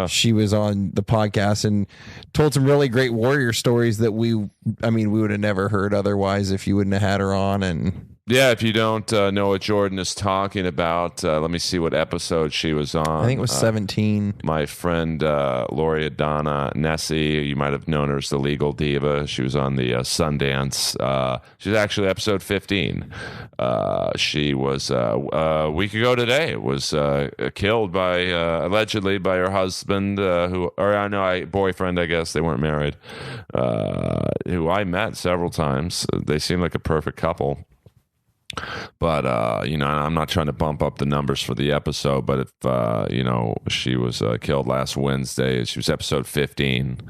she was on the podcast and told some really great Warrior stories that we would have never heard otherwise if you wouldn't have had her on. And Yeah, if you don't know what Jordan is talking about, let me see what episode she was on. I think it was 17. My friend Lori Adana Nessie, you might have known her as the legal diva. She was on the Sundance. She was actually episode 15. She was a week ago today. Was killed by allegedly by her husband, boyfriend. I guess they weren't married. Who I met several times. They seem like a perfect couple. But I'm not trying to bump up the numbers for the episode, but if she was killed last Wednesday, she was episode 15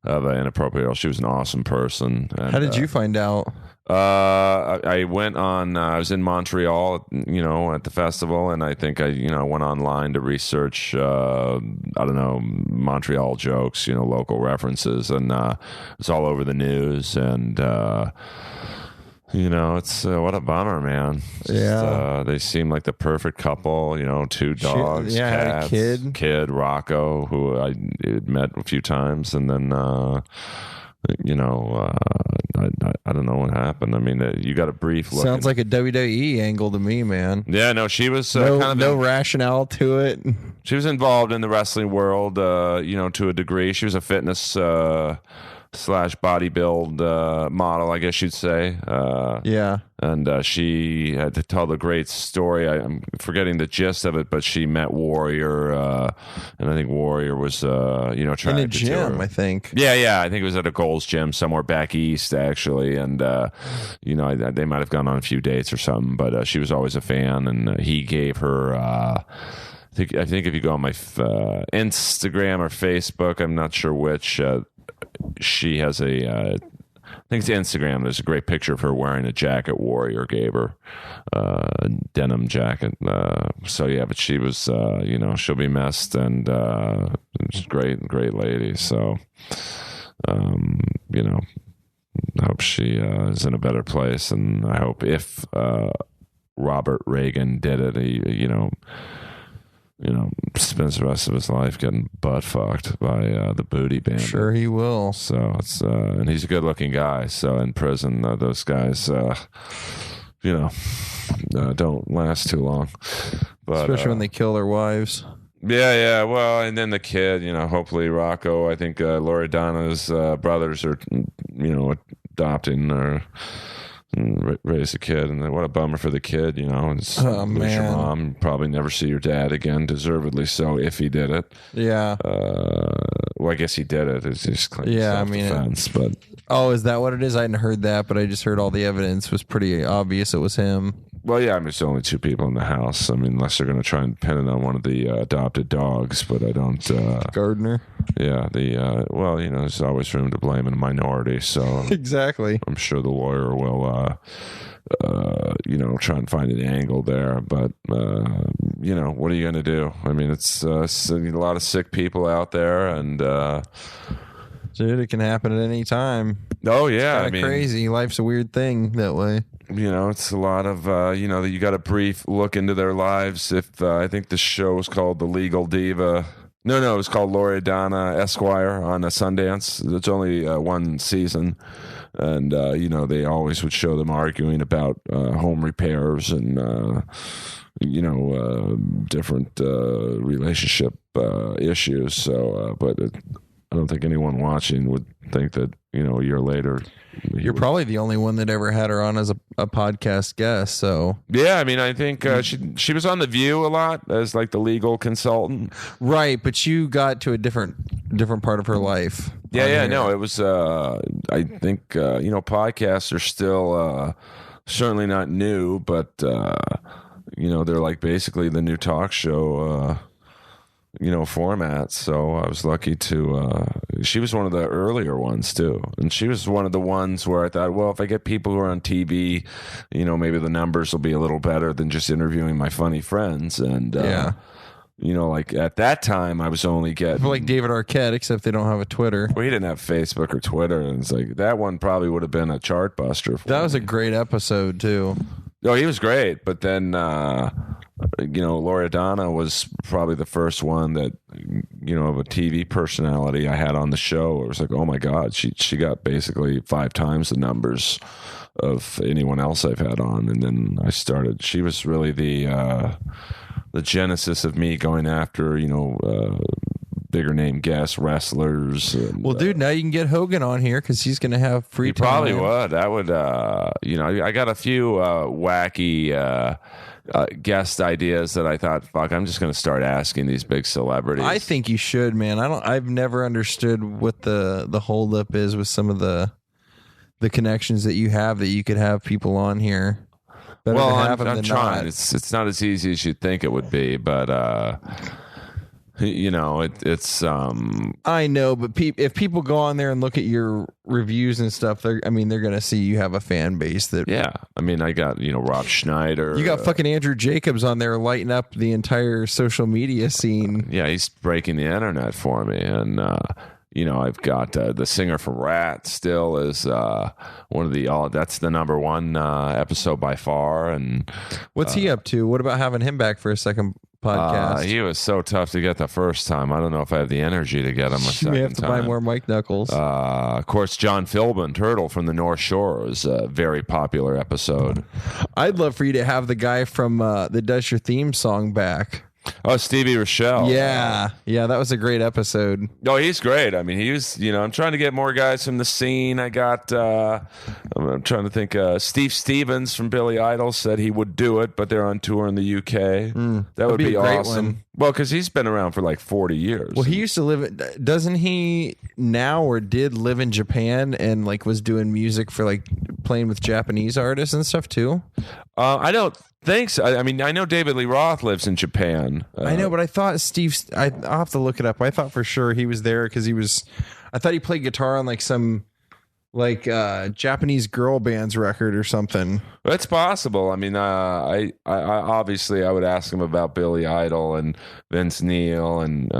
of Inappropriate. She was an awesome person. And, how did you find out? I went on. I was in Montreal, at the festival, and I think I went online to research. Montreal jokes, local references, and it's all over the news and. It's what a bummer, man. They seem like the perfect couple. 2 dogs, cats, kid Rocco, who I had met a few times, and then I don't know what happened. I mean, you got a brief look. Sounds like a WWE angle to me, man. Yeah, no, she was no rationale to it. She was involved in the wrestling world, to a degree. She was a fitness / bodybuild model, I guess you'd say. And she had to tell the great story. I'm forgetting the gist of it, but she met Warrior, and I think Warrior was, trying in a gym, I think. Yeah. I think it was at a Gold's Gym somewhere back east, actually. And, they might have gone on a few dates or something, but she was always a fan, and he gave her... I think if you go on my Instagram or Facebook, I'm not sure which... she has I think it's Instagram. There's a great picture of her wearing a jacket Warrior gave her, denim jacket. But she was, she'll be missed, and she's great lady. So, I hope she is in a better place, and I hope if Robert Reagan did it, he, spends the rest of his life getting butt fucked by the booty bandit. Sure, he will. So it's and he's a good looking guy. So in prison, those guys, don't last too long. But, especially when they kill their wives. Yeah. Well, and then the kid, hopefully Rocco. I think Loredana's brothers are, adopting or. And raise a kid, and what a bummer for the kid, lose your mom, probably never see your dad again, deservedly so if he did it. Yeah. Well, I guess he did it. It's just self-defense, but is that what it is? I hadn't heard that, but I just heard all the evidence was pretty obvious it was him. Well, yeah, there's only 2 people in the house. Unless they're going to try and pin it on one of the adopted dogs, but I don't. Gardner. Yeah, there's always room to blame in a minority. So exactly, I'm sure the lawyer will, try and find an angle there. But what are you going to do? It's a lot of sick people out there, and dude, it can happen at any time. Oh yeah, it's crazy. Life's a weird thing that way. It's a lot of, you got a brief look into their lives. If I think the show was called The Legal Diva. No, it was called Loredana Esquire on a Sundance. It's only 1 season. And, they always would show them arguing about home repairs and, different relationship issues. So, but I don't think anyone watching would think that, a year later... You're probably the only one that ever had her on as a podcast guest. So yeah, I think she was on The View a lot as like the legal consultant, right? But you got to a different part of her life. Yeah. No, it was. I think podcasts are still certainly not new, but they're like basically the new talk show. Format. So I was lucky to, she was one of the earlier ones too. And she was one of the ones where I thought, well, if I get people who are on TV, maybe the numbers will be a little better than just interviewing my funny friends. And, like at that time I was only getting like David Arquette, except they don't have a Twitter. Well, he didn't have Facebook or Twitter. And it's like, that one probably would have been a chart buster. That was a great episode too. Oh, he was great. But then, Loredana was probably the first one that, of a TV personality I had on the show. It was like, oh my God, she got basically 5 times the numbers of anyone else I've had on. And then she was really the genesis of me going after, bigger name guests, wrestlers. And, well, dude, now you can get Hogan on here because he's going to have free time. Probably would. That would, I got a few wacky guest ideas that I thought, fuck, I'm just going to start asking these big celebrities. I think you should, man. I've never understood what the holdup is with some of the connections that you have that you could have people on here. Well, I'm trying. It's not as easy as you'd think it would be, but it's I know, but if people go on there and look at your reviews and stuff, they're gonna see you have a fan base that. Yeah, I got Rob Schneider. You got fucking Andrew Jacobs on there lighting up the entire social media scene. Yeah, he's breaking the internet for me, and I've got the singer from Rat still is one of that's the number 1 episode by far. And what's he up to? What about having him back for a second podcast? He was so tough to get the first time. I don't know if I have the energy to get him a second time. You have to buy more Mike Knuckles. Of course, John Philbin, Turtle from the North Shore, was a very popular episode. I'd love for you to have the guy from that does your theme song back. Oh, Stevie Rochelle. Yeah, that was a great episode. Oh, he's great. He was, I'm trying to get more guys from the scene. I got, I'm trying to think, Steve Stevens from Billy Idol said he would do it, but they're on tour in the UK. That would be awesome. One. Well, because he's been around for like 40 years. Well, he used to live, doesn't he now or did live in Japan and like was doing music for like playing with Japanese artists and stuff too? I don't think so. I know David Lee Roth lives in Japan. I know, but I thought I'll have to look it up. I thought for sure he was there because I thought he played guitar on like some Japanese girl band's record or something. It's possible. I obviously I would ask him about Billy Idol and Vince Neil and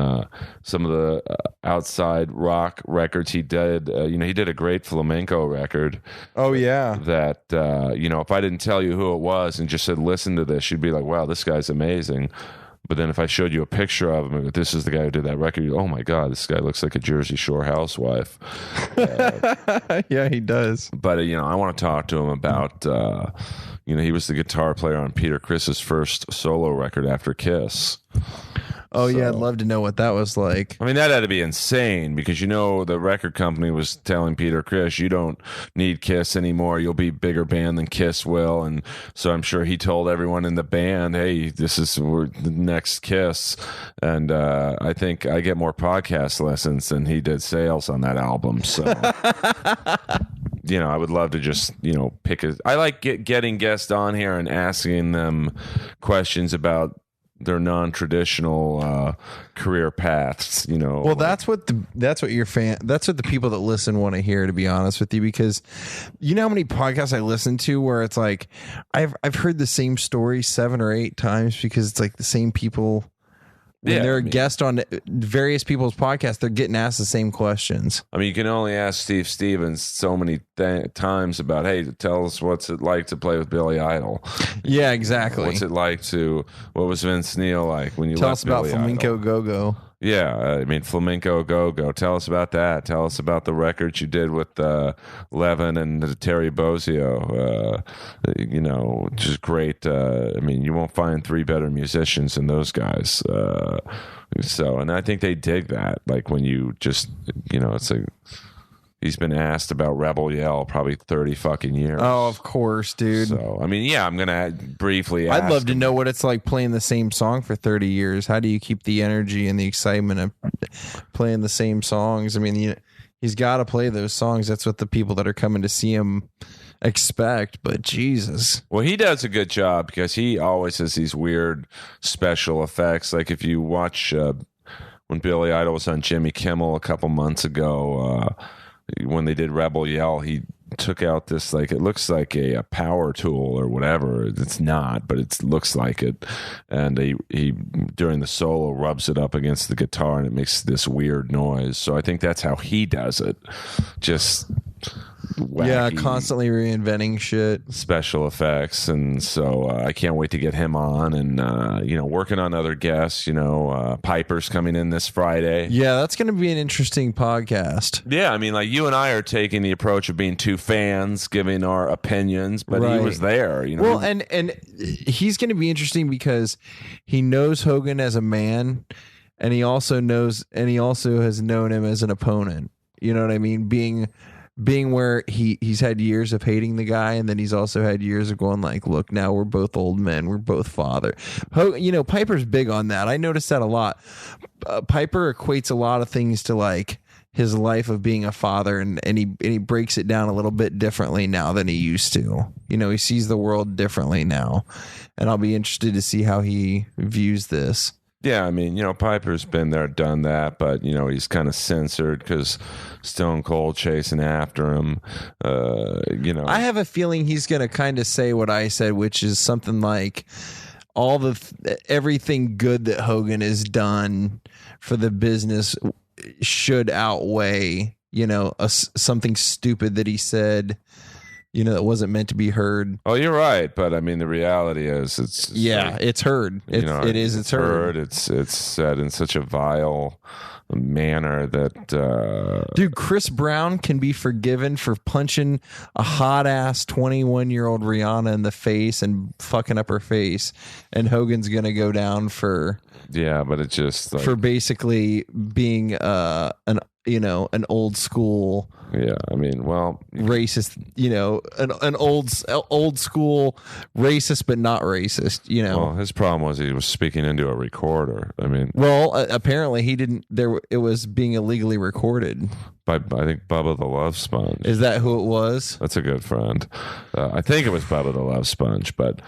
some of the outside rock records he did. He did a great flamenco record. Oh yeah. That if I didn't tell you who it was and just said listen to this, you'd be like, wow, this guy's amazing. But then if I showed you a picture of him, this is the guy who did that record, oh my God, this guy looks like a Jersey Shore housewife. Yeah, he does. But, I want to talk to him about, he was the guitar player on Peter Criss's first solo record after Kiss. Oh, yeah, I'd love to know what that was like. That had to be insane because, the record company was telling Peter Criss, you don't need Kiss anymore. You'll be a bigger band than Kiss will. And so I'm sure he told everyone in the band, hey, this is the next Kiss. And I think I get more podcast listens than he did sales on that album. So, I would love to just, I like getting guests on here and asking them questions about their non-traditional career paths, Well, that's what the people that listen want to hear, to be honest with you, because you know how many podcasts I listen to where it's like I've heard the same story 7 or 8 times because it's like the same people. When they're a guest on various people's podcasts, they're getting asked the same questions. You can only ask Steve Stevens so many times about, hey, tell us what's it like to play with Billy Idol. Yeah, exactly. What's it like what was Vince Neil like when you tell left us about Billy Flamenco Idol? Go-Go. Yeah, Flamenco Go-Go. Tell us about that. Tell us about the records you did with Levin and Terry Bozzio. Just great. You won't find 3 better musicians than those guys. And I think they dig that. Like when you just, it's like he's been asked about Rebel Yell probably 30 fucking years. Oh, of course, dude. So, I'm going to briefly ask I'd love to know what it's like playing the same song for 30 years. How do you keep the energy and the excitement of playing the same songs? He's got to play those songs. That's what the people that are coming to see him expect, but Jesus. Well, he does a good job because he always has these weird special effects. Like if you watch when Billy Idol was on Jimmy Kimmel a couple months ago, when they did Rebel Yell, he took out this, like, it looks like a power tool or whatever. It's not, but it looks like it. And he during the solo rubs it up against the guitar and it makes this weird noise. So I think that's how he does it. Just wacky, constantly reinventing shit, special effects, and so I can't wait to get him on, and working on other guests. Piper's coming in this Friday. Yeah, that's going to be an interesting podcast. Yeah, I mean, like you and I are taking the approach of being two fans, giving our opinions, but he was there. Well, and he's going to be interesting because he knows Hogan as a man, and he also has known him as an opponent. You know what I mean? Being where he's had years of hating the guy, and then he's also had years of going like, look, now we're both old men, we're both father. Piper's big on that. I noticed that a lot. Piper equates a lot of things to like his life of being a father, and he breaks it down a little bit differently now than he used to. He sees the world differently now, and I'll be interested to see how he views this. Yeah, I mean, Piper's been there, done that, but, he's kind of censored because Stone Cold chasing after him. I have a feeling he's going to kind of say what I said, which is something like everything good that Hogan has done for the business should outweigh, something stupid that he said, that wasn't meant to be heard. Oh, you're right, but I mean, the reality is, it's heard. It's heard. It's said in such a vile manner that dude, Chris Brown can be forgiven for punching a hot ass 21-year-old Rihanna in the face and fucking up her face, and Hogan's gonna go down for but it's just like, for basically being an old school. Yeah, I mean, well, racist, an old school racist, but not racist, Well, his problem was he was speaking into a recorder. I mean, apparently he didn't. It was being illegally recorded by, I think, Bubba the Love Sponge. Is that who it was? That's a good friend. I think it was Bubba the Love Sponge, but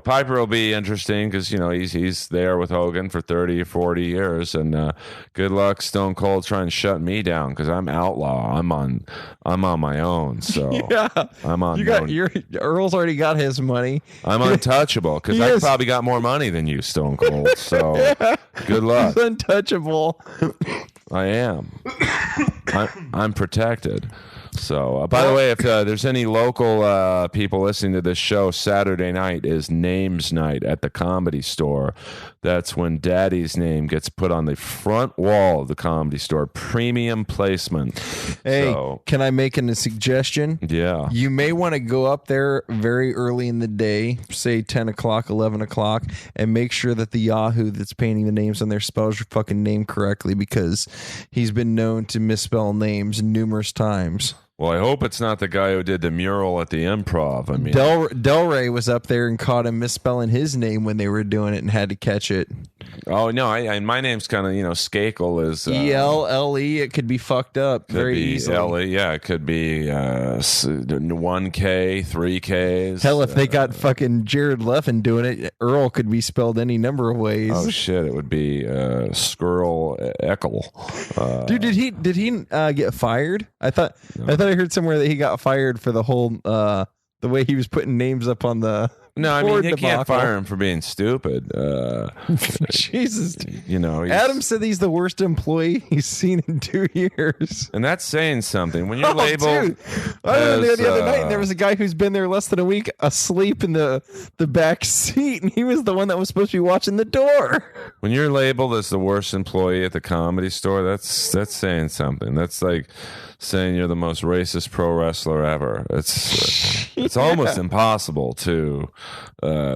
Piper will be interesting because he's there with Hogan for 30 or 40 years, and good luck Stone Cold trying to shut me down because I'm outlaw. I'm on my own, so I'm on. Earl's already got his money. I'm untouchable because I probably got more money than you, Stone Cold. So good luck. He's untouchable. I am. I'm protected. So, by the way, if there's any local people listening to this show, Saturday night is Names Night at the Comedy Store. That's when Daddy's name gets put on the front wall of the Comedy Store. Premium placement. Hey, can I make a suggestion? Yeah. You may want to go up there very early in the day, say 10 o'clock, 11 o'clock, and make sure that the Yahoo that's painting the names on there spells your fucking name correctly, because he's been known to misspell names numerous times. Well, I hope it's not the guy who did the mural at the Improv. I mean, Del Rey was up there and caught him misspelling his name when they were doing it and had to catch it. Oh no! My name's kind of Skakel is ELLE. It could be fucked up very easily. LE, yeah, it could be 1K, 3Ks. Hell, if they got fucking Jared Leffen doing it, Earl could be spelled any number of ways. Oh shit! It would be Skrull Eckel. Dude, did he get fired? I thought I heard somewhere that he got fired for the whole the way he was putting names up on the. No, I mean, you can't fire him for being stupid. Jesus. Adam said he's the worst employee he's seen in 2 years. And that's saying something. When you're labeled... I was there the other night, and there was a guy who's been there less than a week asleep in the back seat, and he was the one that was supposed to be watching the door. When you're labeled as the worst employee at the Comedy Store, that's saying something. That's like saying you're the most racist pro wrestler ever. It's almost impossible to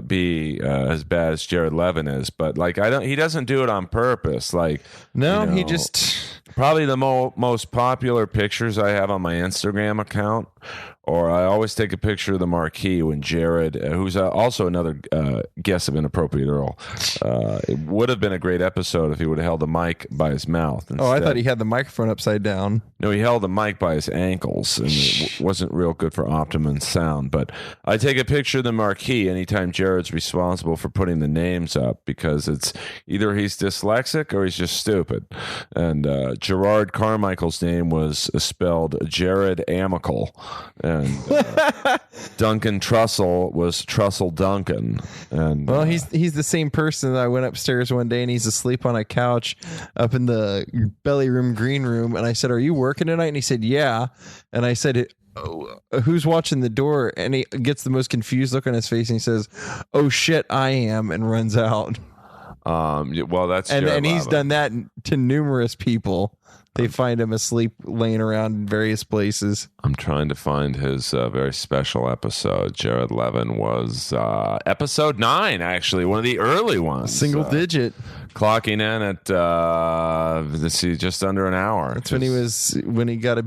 be as bad as Jared Levin is, but he doesn't do it on purpose. He just probably the most popular pictures I have on my Instagram account, or I always take a picture of the marquee when Jared, who's also another guest of Inappropriate Earl, it would have been a great episode if he would have held the mic by his mouth instead. Oh, I thought he had the microphone upside down. No, he held the mic by his ankles, and it wasn't real good for optimum sound. But I take a picture of the marquee anytime Jared's responsible for putting the names up, because it's either he's dyslexic or he's just stupid. And Gerard Carmichael's name was spelled Jared Amical. And Duncan Trussell was Trussell Duncan. And he's the same person that I went upstairs one day, and he's asleep on a couch up in the belly room green room, and I said, "Are you working tonight?" And he said, "Yeah." And I said, who's watching the door, and he gets the most confused look on his face, and he says, "Oh shit, I am," and runs out. Well, that's and he's done that to numerous people. They find him asleep, laying around in various places. I'm trying to find his very special episode. Jared Levin was episode 9, actually, one of the early ones. Single digit. Clocking in at let's see, just under an hour. That's when he got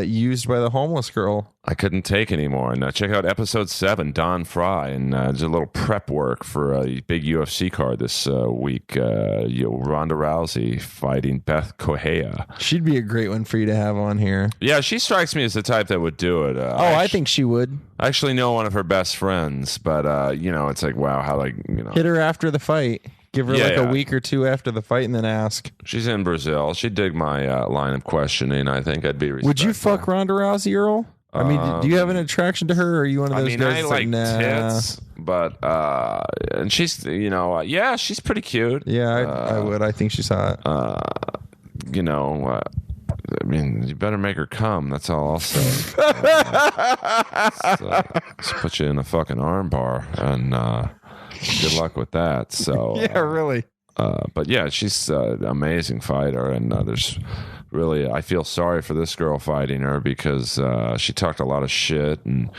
used by the homeless girl. I couldn't take anymore. And check out episode 7, Don Fry, and just a little prep work for a big UFC card this week. Ronda Rousey fighting Beth Correia. She'd be a great one for you to have on here. Yeah, she strikes me as the type that would do it. I think she would. I actually know one of her best friends, but it's like, wow, how hit her after the fight. Give her a week or two after the fight and then ask. She's in Brazil. She'd dig my line of questioning. I think I'd be respectful. Would you fuck Ronda Rousey, Earl? I mean, do you have an attraction to her, or are you one of those guys? I like tits, but and she's, she's pretty cute. Yeah, I would. I think she's hot. You better make her come. That's all I'll say. Just put you in a fucking arm bar, and good luck with that. So yeah, really. But yeah, she's an amazing fighter, and there's really, I feel sorry for this girl fighting her because she talked a lot of shit and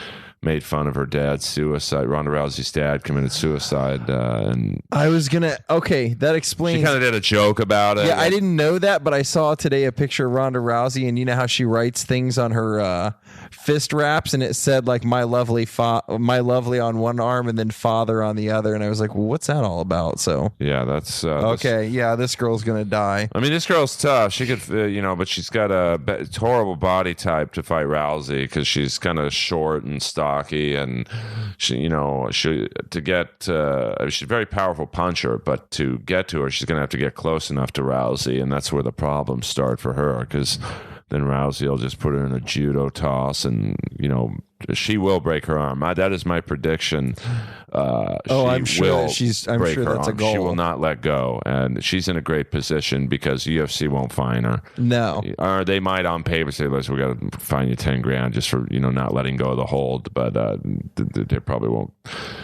made fun of her dad's suicide. Ronda Rousey's dad committed suicide, and that explains. She kind of did a joke about it. Yeah, I didn't know that, but I saw today a picture of Ronda Rousey, and you know how she writes things on her fist wraps, and it said like my lovely on one arm and then father on the other, and I was like, well, what's that all about? So yeah, that's okay. This girl's gonna die. I mean, this girl's tough. She could, but she's got a horrible body type to fight Rousey because she's kind of short and stocky, and she's a very powerful puncher, but to get to her, she's gonna have to get close enough to Rousey, and that's where the problems start for her because then Rousey will just put her in a judo toss, and she will break her arm. That is my prediction. I'm sure that's a goal. She will not let go, and she's in a great position because UFC won't fine her. No, or they might on paper say, "Listen, we got to fine you $10,000 just for not letting go of the hold," but they probably won't.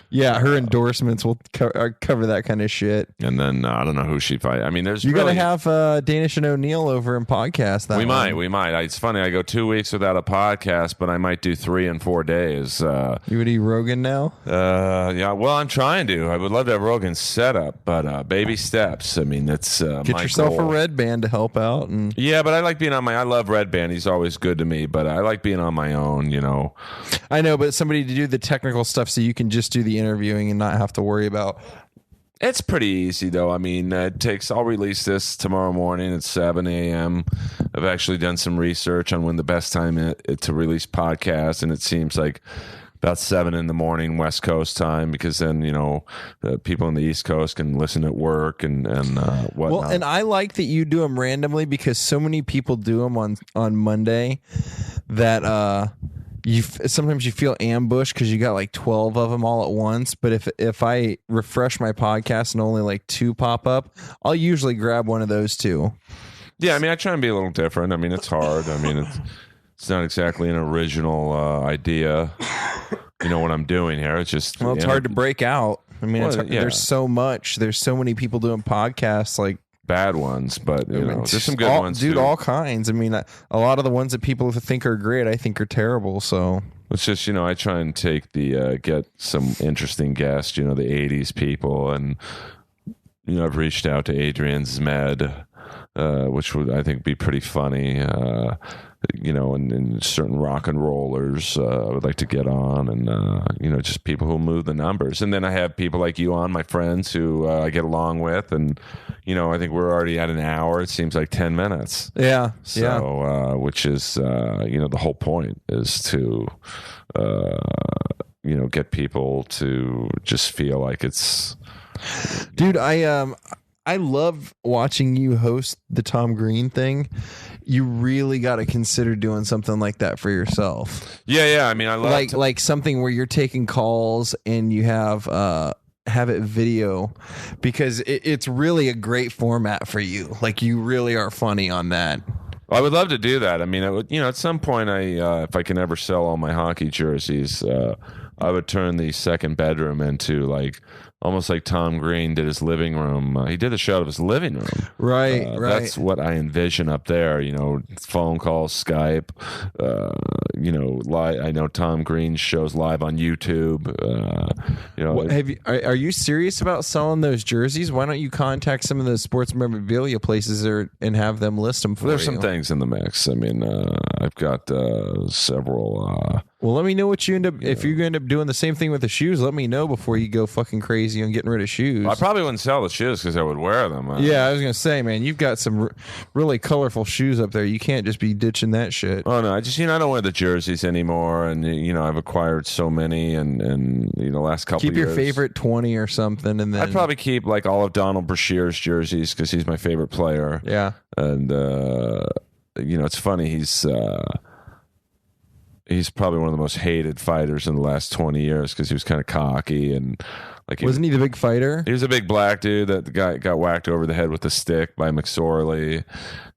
Yeah, her endorsements will cover that kind of shit. And then I don't know who she fight. I mean, you got to have Danish and O'Neill over in podcast. We might. It's funny. I go 2 weeks without a podcast, but I might do 3 and 4 days. You would eat Rogan now? Yeah. Well, I'm trying to. I would love to have Rogan set up, but baby steps. I mean, that's get yourself a Red Band to help out. And yeah, but I like being on I love Red Band. He's always good to me, but I like being on my own. I know, but somebody to do the technical stuff so you can just do the interviewing and not have to worry about. It's pretty easy, though. I mean, I'll release this tomorrow morning at 7 a.m. I've actually done some research on when the best time to release podcasts, and it seems like about 7 in the morning West Coast time, because then people on the East Coast can listen at work and whatnot. Well, and I like that you do them randomly because so many people do them on Monday that sometimes you feel ambushed because you got like 12 of them all at once. But if I refresh my podcast and only like 2 pop up, I'll usually grab one of those 2. Yeah, I mean, I try and be a little different. I mean, it's hard. I mean, it's not exactly an original idea. What I'm doing here. It's just it's hard to break out. I mean, there's so much. There's so many people doing podcasts like. Bad ones, but there's some good ones, dude. too. All kinds. I mean, a lot of the ones that people think are great, I think are terrible. So it's just I try and take get some interesting guests. The '80s people, and I've reached out to Adrian Zmed, which would I think be pretty funny. And certain rock and rollers I would like to get on, and just people who move the numbers. And then I have people like you on, my friends who I get along with, and I think we're already at an hour. It seems like 10 minutes. Yeah. So which is the whole point is to get people to just feel like it's. Dude, I love watching you host the Tom Green thing. You really got to consider doing something like that for yourself. Yeah. I mean, I love like something where you're taking calls and you have it video, because it's really a great format for you. Like, you really are funny on that. I would love to do that. I mean, at some point, if I can ever sell all my hockey jerseys, I would turn the second bedroom into almost like Tom Green did his living room. He did a show of his living room. Right. That's what I envision up there. Phone calls, Skype. I know Tom Green shows live on YouTube. Are you serious about selling those jerseys? Why don't you contact some of the sports memorabilia places and have them list them for you? There's some things in the mix. I mean, I've got several. Well, let me know what you end up. If you end up doing the same thing with the shoes, let me know before you go fucking crazy on getting rid of shoes. I probably wouldn't sell the shoes because I would wear them. Yeah, I was gonna say, man, you've got some really colorful shoes up there. You can't just be ditching that shit. Oh no, I don't wear the jerseys anymore, and I've acquired so many, and last couple. Keep years, your favorite 20 or something, and then I'd probably keep all of Donald Brashear's jerseys because he's my favorite player. Yeah, and it's funny he's probably one of the most hated fighters in the last 20 years because he was kind of cocky and wasn't he the big fighter? He was a big black dude that the guy got whacked over the head with a stick by McSorley,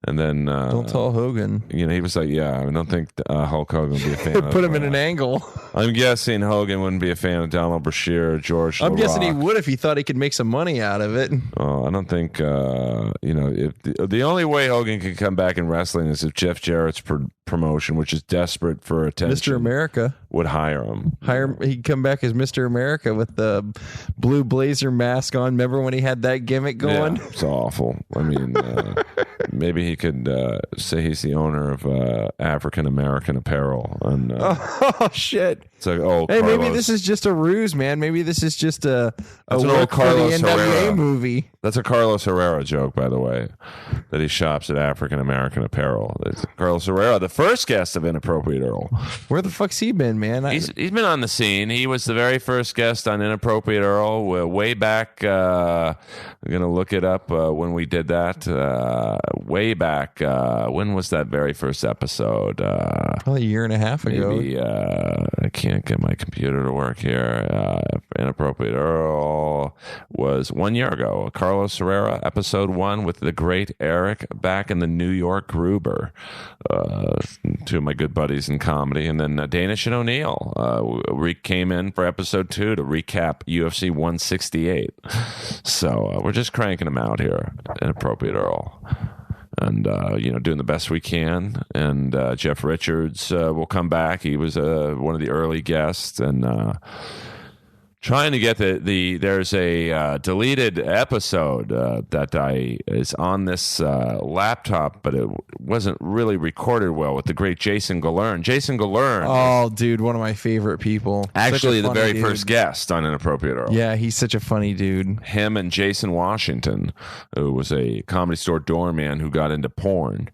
and then don't tell Hogan. He was like, yeah, I don't think Hulk Hogan would be a fan. Put him in an angle. I'm guessing Hogan wouldn't be a fan of Donald Brashear or George. I'm guessing he would if he thought he could make some money out of it. Oh, I don't think if the only way Hogan could come back in wrestling is if Jeff Jarrett's promotion, which is desperate for attention, Mr. America, would hire him. He'd come back as Mr. America with the blue blazer mask on. Remember when he had that gimmick going? Yeah, it's awful. I mean, maybe he could say he's the owner of African American apparel. And, oh shit! It's like, hey, Carlos. Maybe this is just a ruse, man. Maybe this is just a old Carlos for the NWA Herrera movie. That's a Carlos Herrera joke, by the way, that he shops at African American apparel. It's Carlos Herrera, the first guest of Inappropriate Earl. Where the fuck's he been, man? He's been on the scene. He was the very first guest on Inappropriate Earl way back. I'm going to look it up when we did that. Way back. When was that very first episode? Probably a year and a half ago. Maybe, I can't get my computer to work here. Inappropriate Earl was 1 year ago. Carlos Herrera, episode 1 with the great Eric back in the New York Gruber. Two of my good buddies in comedy. And then Danish and O'Neill came in for episode 2 to recap UFC 168. So we're just cranking them out here. Inappropriate Earl. And, doing the best we can. And Jeff Richards will come back. He was one of the early guests. And trying to get there's a deleted episode that is on this laptop, but it wasn't really recorded well with the great Jason Galern. Jason Galern. Oh, dude, one of my favorite people. Actually, the very first guest on Inappropriate Earl. Yeah, he's such a funny dude. Him and Jason Washington, who was a Comedy Store doorman who got into porn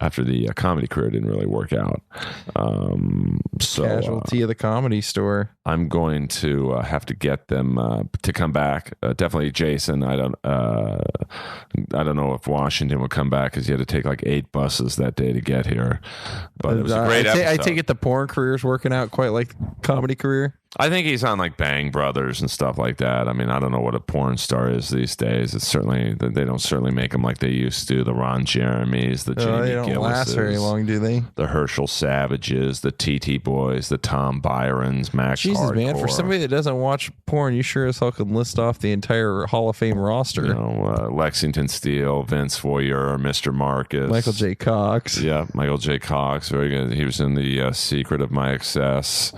after the comedy career didn't really work out. Casualty of the Comedy Store. I'm going to have to get them to come back. Definitely Jason. I don't know if Washington would come back because he had to take 8 buses that day to get here. But it was a great episode. I take it the porn career's working out quite like the comedy career. I think he's on Bang Brothers and stuff like that. I mean, I don't know what a porn star is these days. It's certainly they don't certainly make them like they used to. The Ron Jeremys, the Jamie they don't Gillises, last very long, do they? The Herschel Savages, the TT Boys, the Tom Byrons, Max. Jesus, Hardcore. Man, for somebody that doesn't watch porn, you sure as hell can list off the entire Hall of Fame roster. Lexington Steele, Vince Foyer, Mr. Marcus, Michael J. Cox. Yeah, Michael J. Cox, very good. He was in the Secret of My Excess,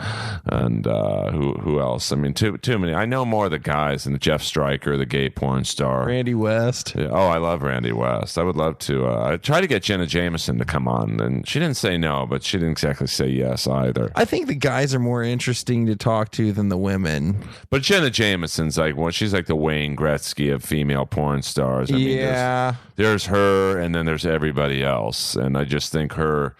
and who else? I mean, too many. I know more of the guys than Jeff Stryker, the gay porn star. Randy West. Yeah. Oh, I love Randy West. I would love to. I tried to get Jenna Jameson to come on, and she didn't say no, but she didn't exactly say yes either. I think the guys are more interesting to talk to than the women. But Jenna Jameson's she's like the Wayne Gretzky of female porn stars. I mean, there's her, and then there's everybody else, and I just think her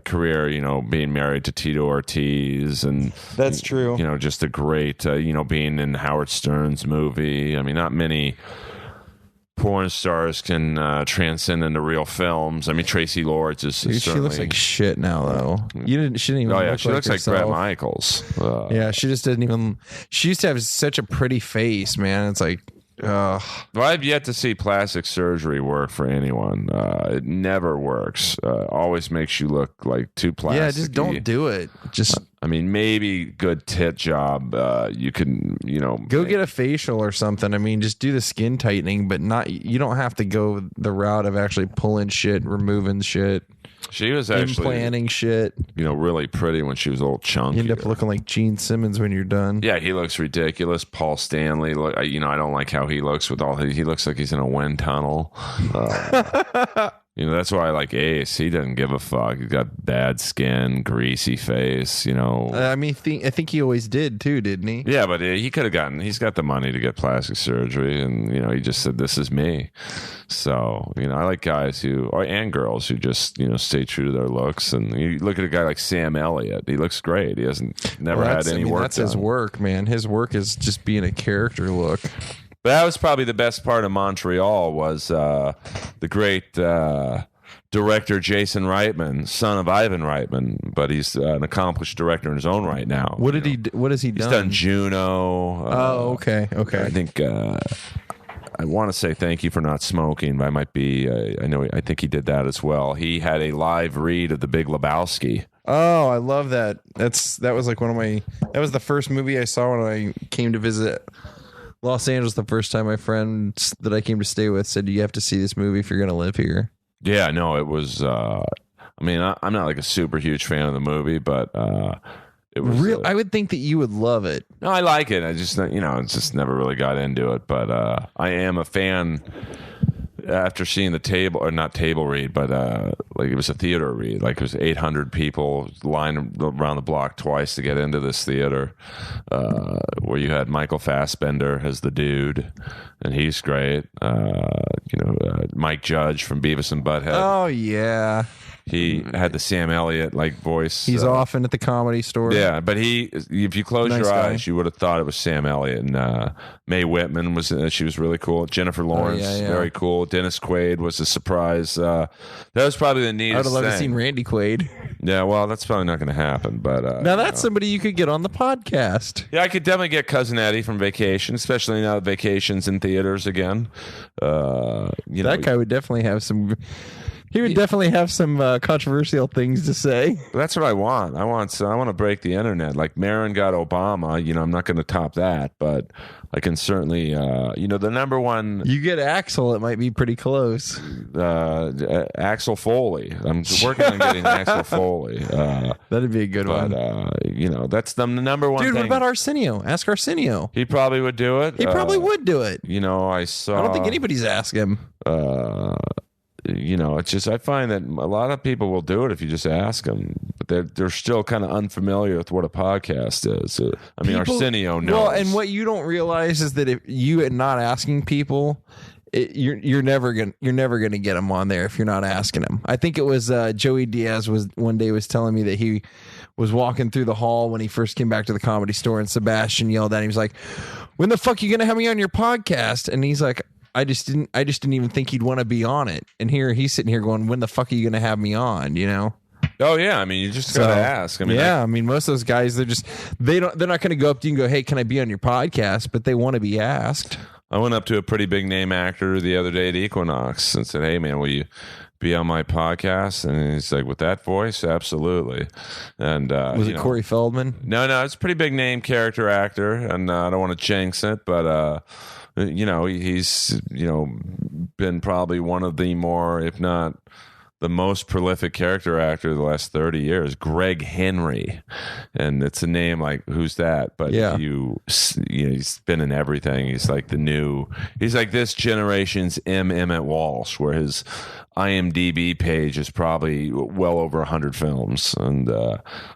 career, being married to Tito Ortiz, and that's true. Just a great, being in Howard Stern's movie. I mean, not many porn stars can transcend into real films. I mean, Tracy Lords is Dude, certainly... She looks like shit now, though. She didn't even. Oh yeah, look she like looks herself. like Bret Michaels. Yeah, she just didn't even. She used to have such a pretty face, man. It's like Ugh. Well, I've yet to see plastic surgery work for anyone. It never works. Always makes you look like too plastic. Yeah, just don't do it. Just, I mean, maybe good tit job. You can, go get a facial or something. I mean, just do the skin tightening, but not. You don't have to go the route of actually pulling shit, removing shit. She was actually implanting shit. Really pretty when she was a little chunky. You end up looking like Gene Simmons when you're done. Yeah, he looks ridiculous. Paul Stanley, I don't like how he looks with all. He looks like he's in a wind tunnel. That's why I like Ace. He doesn't give a fuck. He's got bad skin, greasy face. I think he always did too, didn't he? Yeah, but he could have gotten. He's got the money to get plastic surgery, and he just said, "This is me." So I like guys and girls who just stay true to their looks. And you look at a guy like Sam Elliott. He looks great. He hasn't never had any work. That's his work, man. His work is just being a character look. But that was probably the best part of Montreal was the great director Jason Reitman, son of Ivan Reitman, but he's an accomplished director in his own right now. What has he done? He's done Juno. Okay. I think I want to say Thank You for Not Smoking, but I might be. I think he did that as well. He had a live read of The Big Lebowski. Oh, I love that. That was like that was the first movie I saw when I came to visit Los Angeles the first time. My friends that I came to stay with said, you have to see this movie if you're going to live here. Yeah, no, it was, I'm not like a super huge fan of the movie, but it was real. I would think that you would love it. No, I like it. I just, it's just never really got into it, but I am a fan after seeing the not table read, but like it was a theater read. Like it was 800 people lined around the block twice to get into this theater, where you had Michael Fassbender as the dude, and he's great. Mike Judge from Beavis and Butthead. Oh yeah. He had the Sam Elliott like voice. He's often at the Comedy Store. Yeah, but if you close your eyes, you would have thought it was Sam Elliott. And Mae Whitman she was really cool. Jennifer Lawrence, very cool. Dennis Quaid was a surprise. That was probably the neatest. I'd love to seen Randy Quaid. Yeah, well, that's probably not going to happen. But now that's somebody you could get on the podcast. Yeah, I could definitely get Cousin Eddie from Vacation, especially now that Vacation's in theaters again. That guy would definitely have some. He would definitely have some controversial things to say. That's what I want. I want to break the internet. Like Marin got Obama. I'm not going to top that, but I can certainly. The number one. You get Axel, it might be pretty close. Axel Foley. I'm working on getting Axel Foley. That'd be a good one. That's the number one. Dude, thing. what about Arsenio? Ask Arsenio. He probably would do it. He probably would do it. I saw. I don't think anybody's asked him. It's just I find that a lot of people will do it if you just ask them, but they're still kind of unfamiliar with what a podcast is. Arsenio knows. Well, and what you don't realize is that if you are not asking people, you're never gonna get them on there if you're not asking them. I think it was Joey Diaz was telling me that he was walking through the hall when he first came back to the Comedy Store, and Sebastian yelled at him. He was like, "When the fuck are you gonna have me on your podcast?" And he's like, I just didn't even think he'd want to be on it. And here he's sitting here going, when the fuck are you going to have me on? Oh yeah. You just got to ask. Most of those guys, they're not going to go up to you and go, hey, can I be on your podcast? But they want to be asked. I went up to a pretty big name actor the other day at Equinox and said, hey man, will you be on my podcast? And he's like, with that voice? Absolutely. And was it Corey Feldman? No, it's a pretty big name character actor, and I don't want to jinx it, but he's been probably one of the more, if not the most prolific character actor of the last 30 years, Greg Henry. And it's a name like, who's that? But he's been in everything. He's like he's like this generation's Emmett Walsh, where his IMDb page is probably well over 100 films. And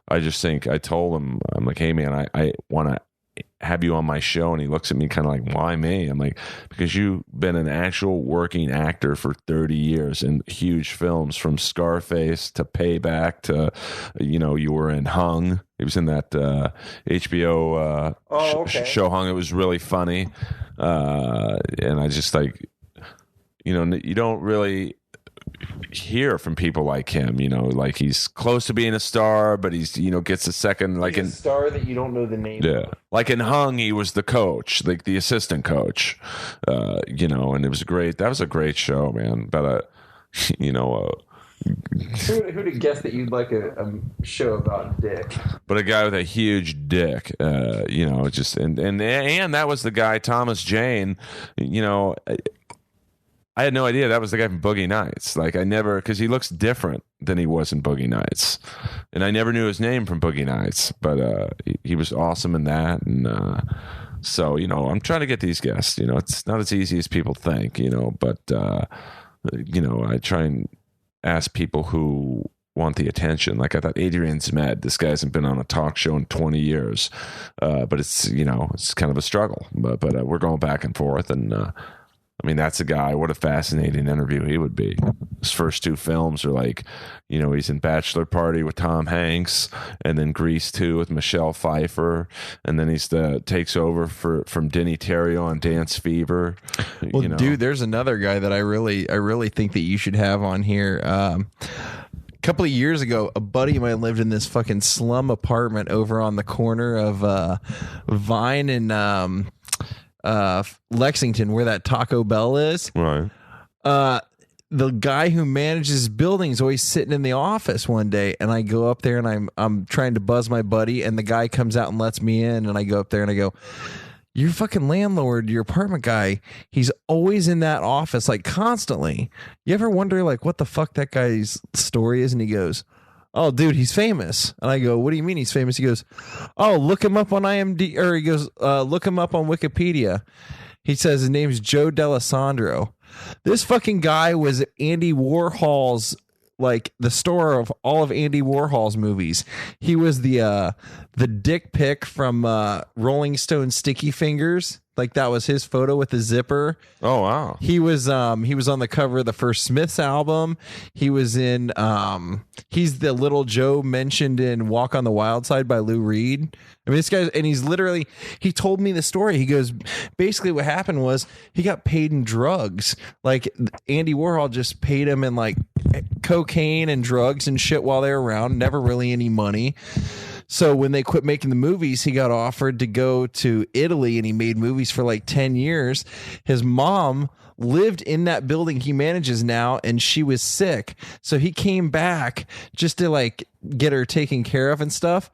I just think, I told him, I'm like, hey man, I want to have you on my show. And he looks at me kind of like, why me? I'm like, because you've been an actual working actor for 30 years in huge films, from Scarface to Payback to, you were in Hung. He was in that HBO show Hung. It was really funny. And I just like, you don't really, hear from people like him, like he's close to being a star, but he's, gets a second, like a star that you don't know the name. Yeah. Like in Hung, he was the coach, like the assistant coach, and it was great. That was a great show, man. But, who'd have guessed that you'd like a show about dick? But a guy with a huge dick, just and that was the guy, Thomas Jane. I had no idea that was the guy from Boogie Nights. Like because he looks different than he was in Boogie Nights, and I never knew his name from Boogie Nights. But he was awesome in that, and so I'm trying to get these guests. It's not as easy as people think. But I try and ask people who want the attention. Like I thought Adrian Zmed, this guy hasn't been on a talk show in 20 years, but it's it's kind of a struggle. But we're going back and forth, and that's a guy. What a fascinating interview he would be. His first two films are like, he's in Bachelor Party with Tom Hanks, and then Grease 2 with Michelle Pfeiffer, and then he's takes over from Denny Terrio on Dance Fever. Well, dude, there's another guy that I really think that you should have on here. A couple of years ago, a buddy of mine lived in this fucking slum apartment over on the corner of Vine and Lexington, where that Taco Bell is. Right. The guy who manages buildings always sitting in the office one day, and I go up there and I'm trying to buzz my buddy, and the guy comes out and lets me in, and I go up there and I go, your fucking landlord, your apartment guy, he's always in that office, like constantly. You ever wonder like what the fuck that guy's story is? And he goes, oh, dude, he's famous. And I go, what do you mean he's famous? He goes, oh, look him up on IMDb, or he goes, look him up on Wikipedia. He says his name's Joe D'Alessandro. This fucking guy was Andy Warhol's, like the star of all of Andy Warhol's movies. He was the dick pic from Rolling Stone Sticky Fingers. Like that was his photo with the zipper. Oh wow. He was on the cover of the first Smiths album. He was in he's the little Joe mentioned in Walk on the Wild Side by Lou Reed. I mean, this guy, and he told me the story. He goes, basically what happened was he got paid in drugs. Like Andy Warhol just paid him in like cocaine and drugs and shit while they were around. Never really any money. So when they quit making the movies, he got offered to go to Italy, and he made movies for like 10 years. His mom lived in that building he manages now, and she was sick. So he came back just to like get her taken care of and stuff.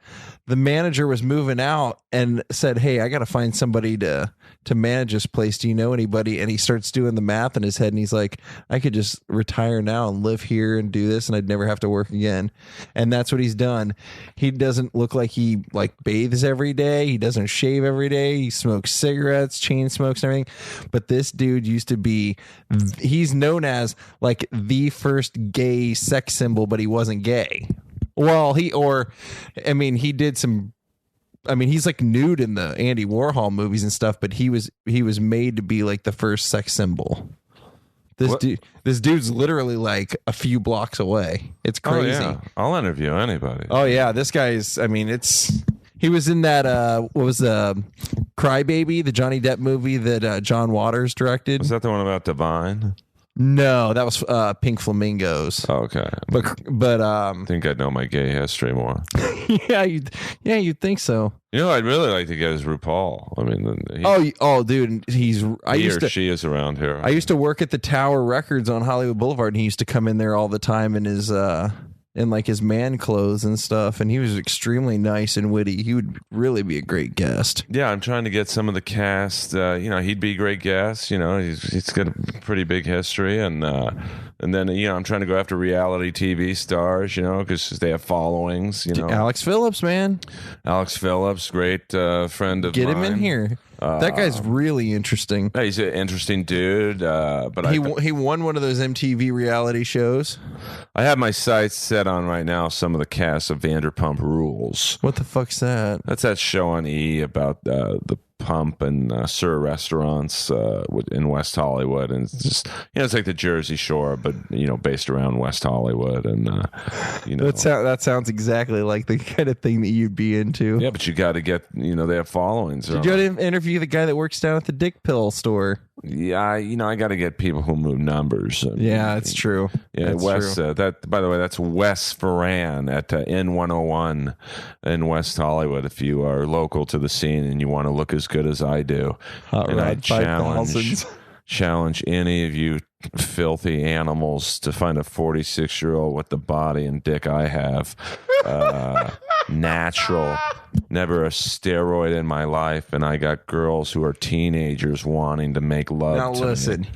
The manager was moving out and said, hey, I got to find somebody to manage this place. Do you know anybody? And he starts doing the math in his head, and he's like, I could just retire now and live here and do this, and I'd never have to work again. And that's what he's done. He doesn't look like he like bathes every day. He doesn't shave every day. He smokes cigarettes, chain smokes and everything. But this dude used to be, he's known as like the first gay sex symbol, but he wasn't gay. Well, he did some, he's like nude in the Andy Warhol movies and stuff, but he was made to be like the first sex symbol. This dude's literally like a few blocks away. It's crazy. Oh, yeah. I'll interview anybody. Oh yeah, this guy's, he was in that what was Crybaby, the Johnny Depp movie that John Waters directed. Was that the one about Divine? No, that was Pink Flamingos. Oh, okay. But I think I'd know my gay history more. yeah, you'd think so. I'd really like to get his RuPaul. Dude, she is around here. I used to work at the Tower Records on Hollywood Boulevard, and he used to come in there all the time in his his man clothes and stuff, and he was extremely nice and witty. He would really be a great guest. Yeah, I'm trying to get some of the cast. He'd be a great guest. He's got a pretty big history, and then I'm trying to go after reality TV stars. Because they have followings. Alex Phillips, man. Alex Phillips, great friend of Get mine. him in here. That guy's really interesting. He's an interesting dude. But he won one of those MTV reality shows. I have my sights set on right now some of the cast of Vanderpump Rules. What the fuck's that? That's that show on E about the Pump and Sir restaurants in West Hollywood, and it's just it's like the Jersey Shore, but based around West Hollywood, and that sounds exactly like the kind of thing that you'd be into. Yeah, but you got to get they have followings. Did you interview the guy that works down at the dick pill store? Yeah, I got to get people who move numbers. Yeah, it's true. Yeah, that's Wes. true. That, by the way, that's Wes Ferran at N101 in West Hollywood. If you are local to the scene and you want to look as good as I do, Hot and I Rod 5000. challenge any of you filthy animals to find a 46-year-old with the body and dick I have. Natural, never a steroid in my life, and I got girls who are teenagers wanting to make love. Now to listen, me.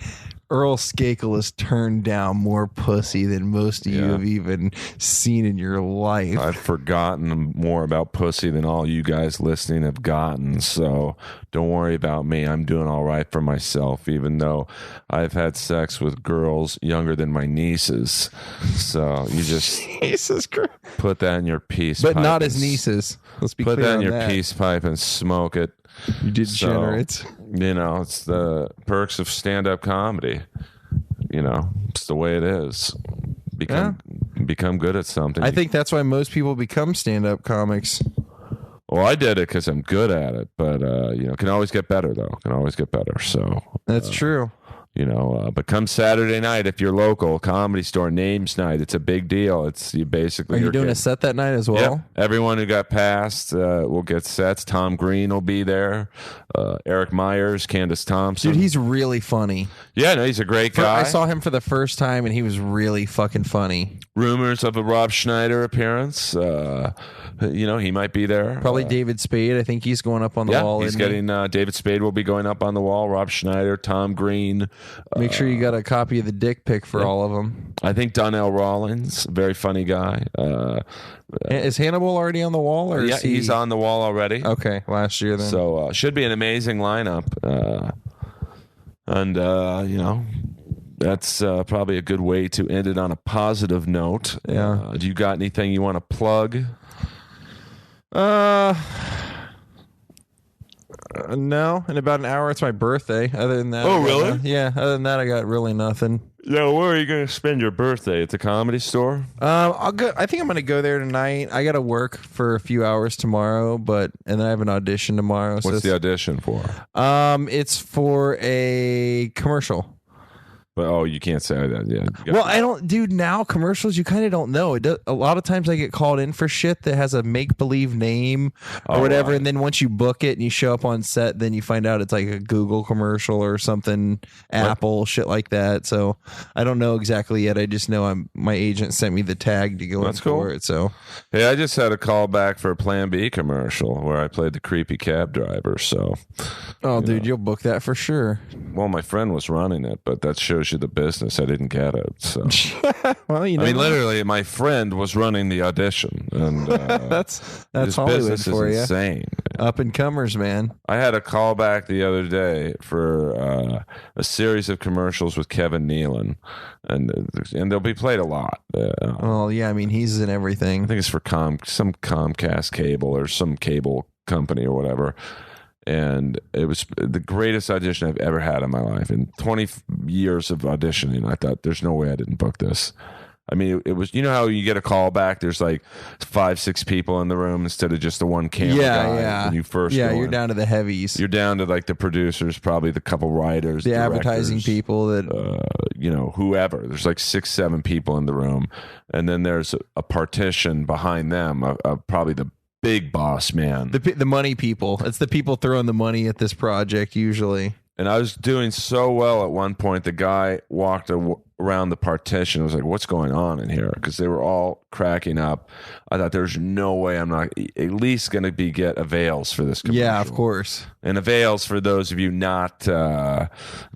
Earl Skakel has turned down more pussy than most of you have even seen in your life. I've forgotten more about pussy than all you guys listening have gotten, so don't worry about me. I'm doing all right for myself, even though I've had sex with girls younger than my nieces. So you just Jesus Christ. Put that in your peace But pipe. not as nieces. Let's be Put clear that in on your that. peace pipe and smoke it. You degenerates. It's the perks of stand-up comedy. It's the way it is. Become good at something. I think that's why most people become stand-up comics. Well, I did it because I'm good at it, but can always get better though. Can always get better. So That's true. But come Saturday night, if you're local, Comedy Store Names Night, it's a big deal. It's you basically. Are you doing a set that night as well? Yep. Everyone who got passed will get sets. Tom Green will be there. Eric Myers, Candace Thompson. Dude, he's really funny. Yeah, no, he's a great guy. I saw him for the first time, and he was really fucking funny. Rumors of a Rob Schneider appearance. He might be there. Probably David Spade. I think he's going up on the wall. He's getting David Spade will be going up on the wall. Rob Schneider, Tom Green. Make sure you got a copy of the dick pic for all of them. I think Donnell Rawlins, very funny guy. Is Hannibal already on the wall? Or is he's on the wall already. Okay, last year then. So should be an amazing lineup. That's probably a good way to end it on a positive note. Yeah. Do you got anything you want to plug? No. In about an hour, it's my birthday. Other than that, Oh, really? Other than that, I got really nothing. Yeah, where are you going to spend your birthday? At the Comedy Store? I'll go. I think I'm going to go there tonight. I got to work for a few hours tomorrow, and then I have an audition tomorrow. What's the audition for? It's for a commercial. But you can't say that. Yeah. Well, I don't, dude. Now commercials, you kind of don't know. A lot of times I get called in for shit that has a make believe name or whatever, and then once you book it and you show up on set, then you find out it's like a Google commercial or something, Apple shit like that. So I don't know exactly yet. I just know my agent sent me the tag to go in for it. So I just had a call back for a Plan B commercial where I played the creepy cab driver. So, dude, you'll book that for sure. Well, my friend was running it, but that shows you the business. I didn't get it. So, well, literally, my friend was running the audition, and that's this Hollywood business for is you. insane. Up and comers, man. I had a call back the other day for a series of commercials with Kevin Nealon, and they'll be played a lot. Well, yeah, I mean, he's in everything. I think it's for some Comcast cable or some cable company or whatever. And it was the greatest audition I've ever had in my life. In 20 years of auditioning, I thought, there's no way I didn't book this. I mean, it was, how you get a call back, there's like 5-6 people in the room instead of just the one camera guy. Yeah. When you first you're down to the heavies. You're down to like the producers, probably the couple writers, the directors, advertising people that, whoever. There's like 6-7 people in the room. And then there's a partition behind them of probably the big boss man. The money people. It's the people throwing the money at this project usually. And I was doing so well at one point, the guy walked around the partition. I was like, what's going on in here? Because they were all cracking up. I thought there's no way I'm not at least going to get avails for this commercial. Yeah, of course. And avails, for those of you not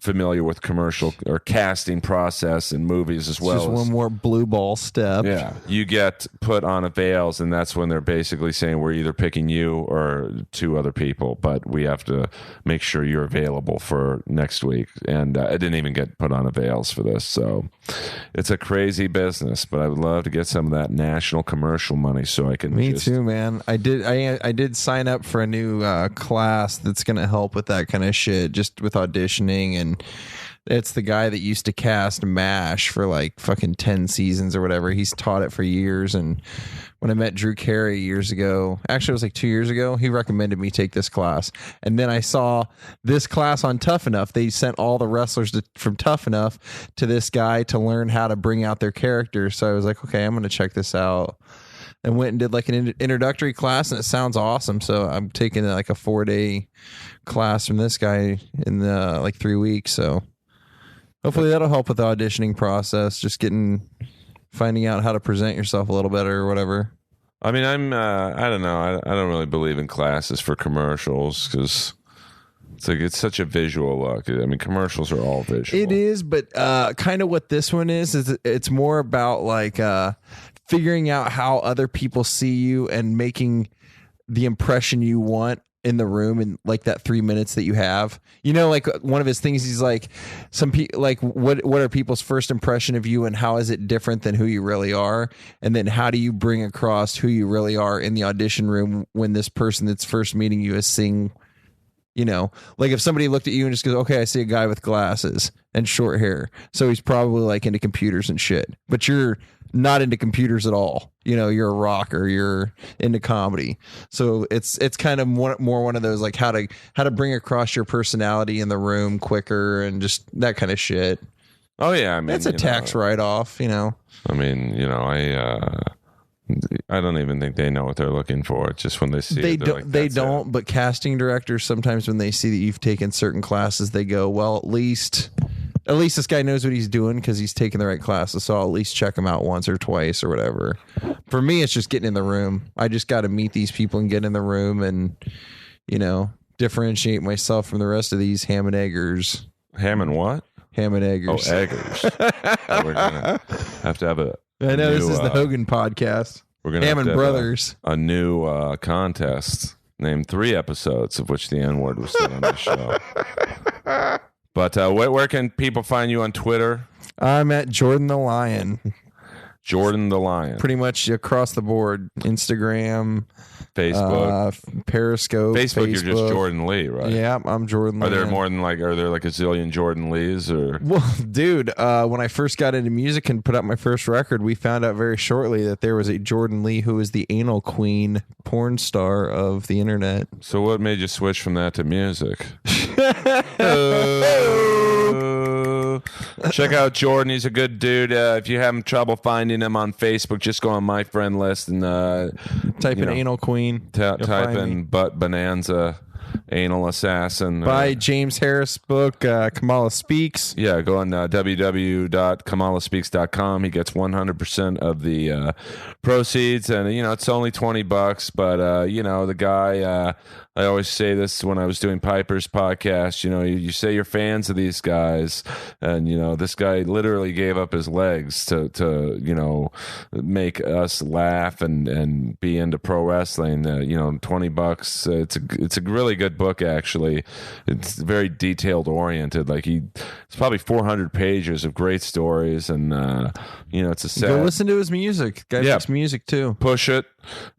familiar with commercial or casting process in movies as well. Just one more blue ball step. Yeah. You get put on avails, and that's when they're basically saying we're either picking you or 2 other people, but we have to make sure you're available for next week. And I didn't even get put on avails for this. So it's a crazy business, but I would love to get some of that national commercial money so I can. Me too, man. I did sign up for a new class that's going to help with that kind of shit, just with auditioning and It's the guy that used to cast MASH for like fucking 10 seasons or whatever. He's taught it for years. And when I met Drew Carey years ago, actually it was like 2 years ago, he recommended me take this class. And then I saw this class on Tough Enough. They sent all the wrestlers from Tough Enough to this guy to learn how to bring out their characters. So I was like, okay, I'm going to check this out. And went and did like an introductory class, and it sounds awesome. So I'm taking like a 4-day class from this guy in like 3 weeks. So hopefully that'll help with the auditioning process, just finding out how to present yourself a little better or whatever. I mean, I don't know. I don't really believe in classes for commercials because it's such a visual look. I mean, commercials are all visual. It is, but kind of what this one is it's more about like figuring out how other people see you and making the impression you want in the room in like that 3 minutes that you have. You know, like one of his things, he's like, some people like, what are people's first impression of you and how is it different than who you really are? And then how do you bring across who you really are in the audition room when this person that's first meeting you is seeing, you know, like if somebody looked at you and just goes, okay, I see a guy with glasses and short hair, so he's probably like into computers and shit, but you're not into computers at all. You know, you're a rocker, you're into comedy. So it's kind of more one of those like how to bring across your personality in the room quicker and just that kind of shit. Oh yeah, I mean, it's a tax write-off, you know. I mean, you know, I don't even think they know what they're looking for. It's just when they see they it, don't. like, they don't. But casting directors sometimes when they see that you've taken certain classes, they go, well, at least this guy knows what he's doing because he's taking the right classes. So I'll at least check him out once or twice or whatever. For me, it's just getting in the room. I just got to meet these people and get in the room and, you know, differentiate myself from the rest of these ham and eggers. Ham and what? Ham and eggers. Oh, eggers. We're gonna have to have I know this is the Hogan podcast. We're gonna Ham have and to Brothers. Have a new contest. Name 3 episodes of which the N-word was said on the show. But where can people find you on Twitter? I'm at Jordan the Lion. Jordan the Lion. Pretty much across the board. Instagram, Facebook, Periscope. Facebook, you're just Jordan Lee, right? Yeah, I'm Jordan Lee. Are there like a zillion Jordan Lees or? Well, dude, when I first got into music and put out my first record, we found out very shortly that there was a Jordan Lee who was the anal queen porn star of the internet. So what made you switch from that to music? Check out Jordan. He's a good dude. If you're having trouble finding him on Facebook, just go on my friend list and type in anal queen. Type in butt bonanza, anal assassin. Buy James Harris' book, Kamala Speaks. Yeah, go on www.kamalaspeaks.com. He gets 100% of the proceeds, and you know it's only $20, but you know the guy. I always say this when I was doing Piper's podcast, you know, you say you're fans of these guys, and, you know, this guy literally gave up his legs to you know, make us laugh and be into pro wrestling. You know, $20. It's a really good book, actually. It's very detailed oriented. Like it's probably 400 pages of great stories, and, you know, it's a sad. Go listen to his music. Guy makes music, too. Push It.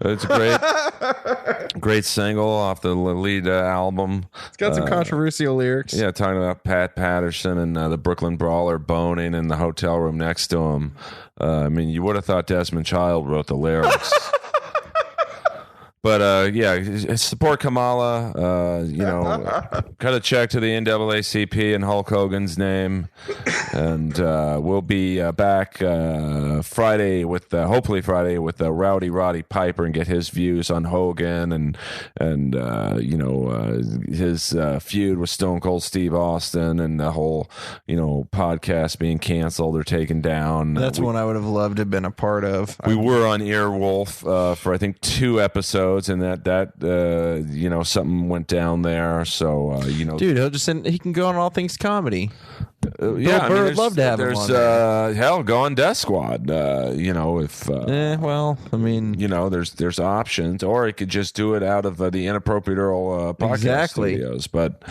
It's a great single off the lead album. It's got some controversial lyrics. Yeah, talking about Pat Patterson and the Brooklyn Brawler boning in the hotel room next to him. I mean, you would have thought Desmond Child wrote the lyrics. But yeah, support Kamala. You know, cut a check to the NAACP in Hulk Hogan's name, and we'll be back Friday with hopefully Friday with Rowdy Roddy Piper and get his views on Hogan and you know his feud with Stone Cold Steve Austin and the whole you know podcast being canceled or taken down. That's one I would have loved to have been a part of. We were on Earwolf for I think 2 episodes. And that you know something went down there, so you know, dude, he can go on All Things Comedy. Yeah, Bill Burr would love to have him on there. Hell, go on Death Squad. You know, if well, I mean, you know, there's options, or he could just do it out of the Inappropriate Earl podcast studios. But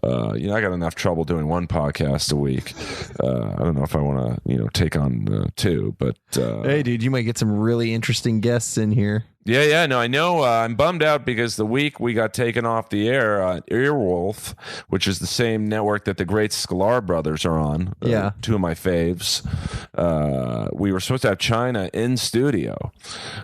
you know, I got enough trouble doing 1 podcast a week. I don't know if I want to, you know, take on 2. But hey, dude, you might get some really interesting guests in here. Yeah. No, I know. I'm bummed out because the week we got taken off the air, Earwolf, which is the same network that the great Sklar brothers are on. Yeah. Two of my faves. We were supposed to have China in studio.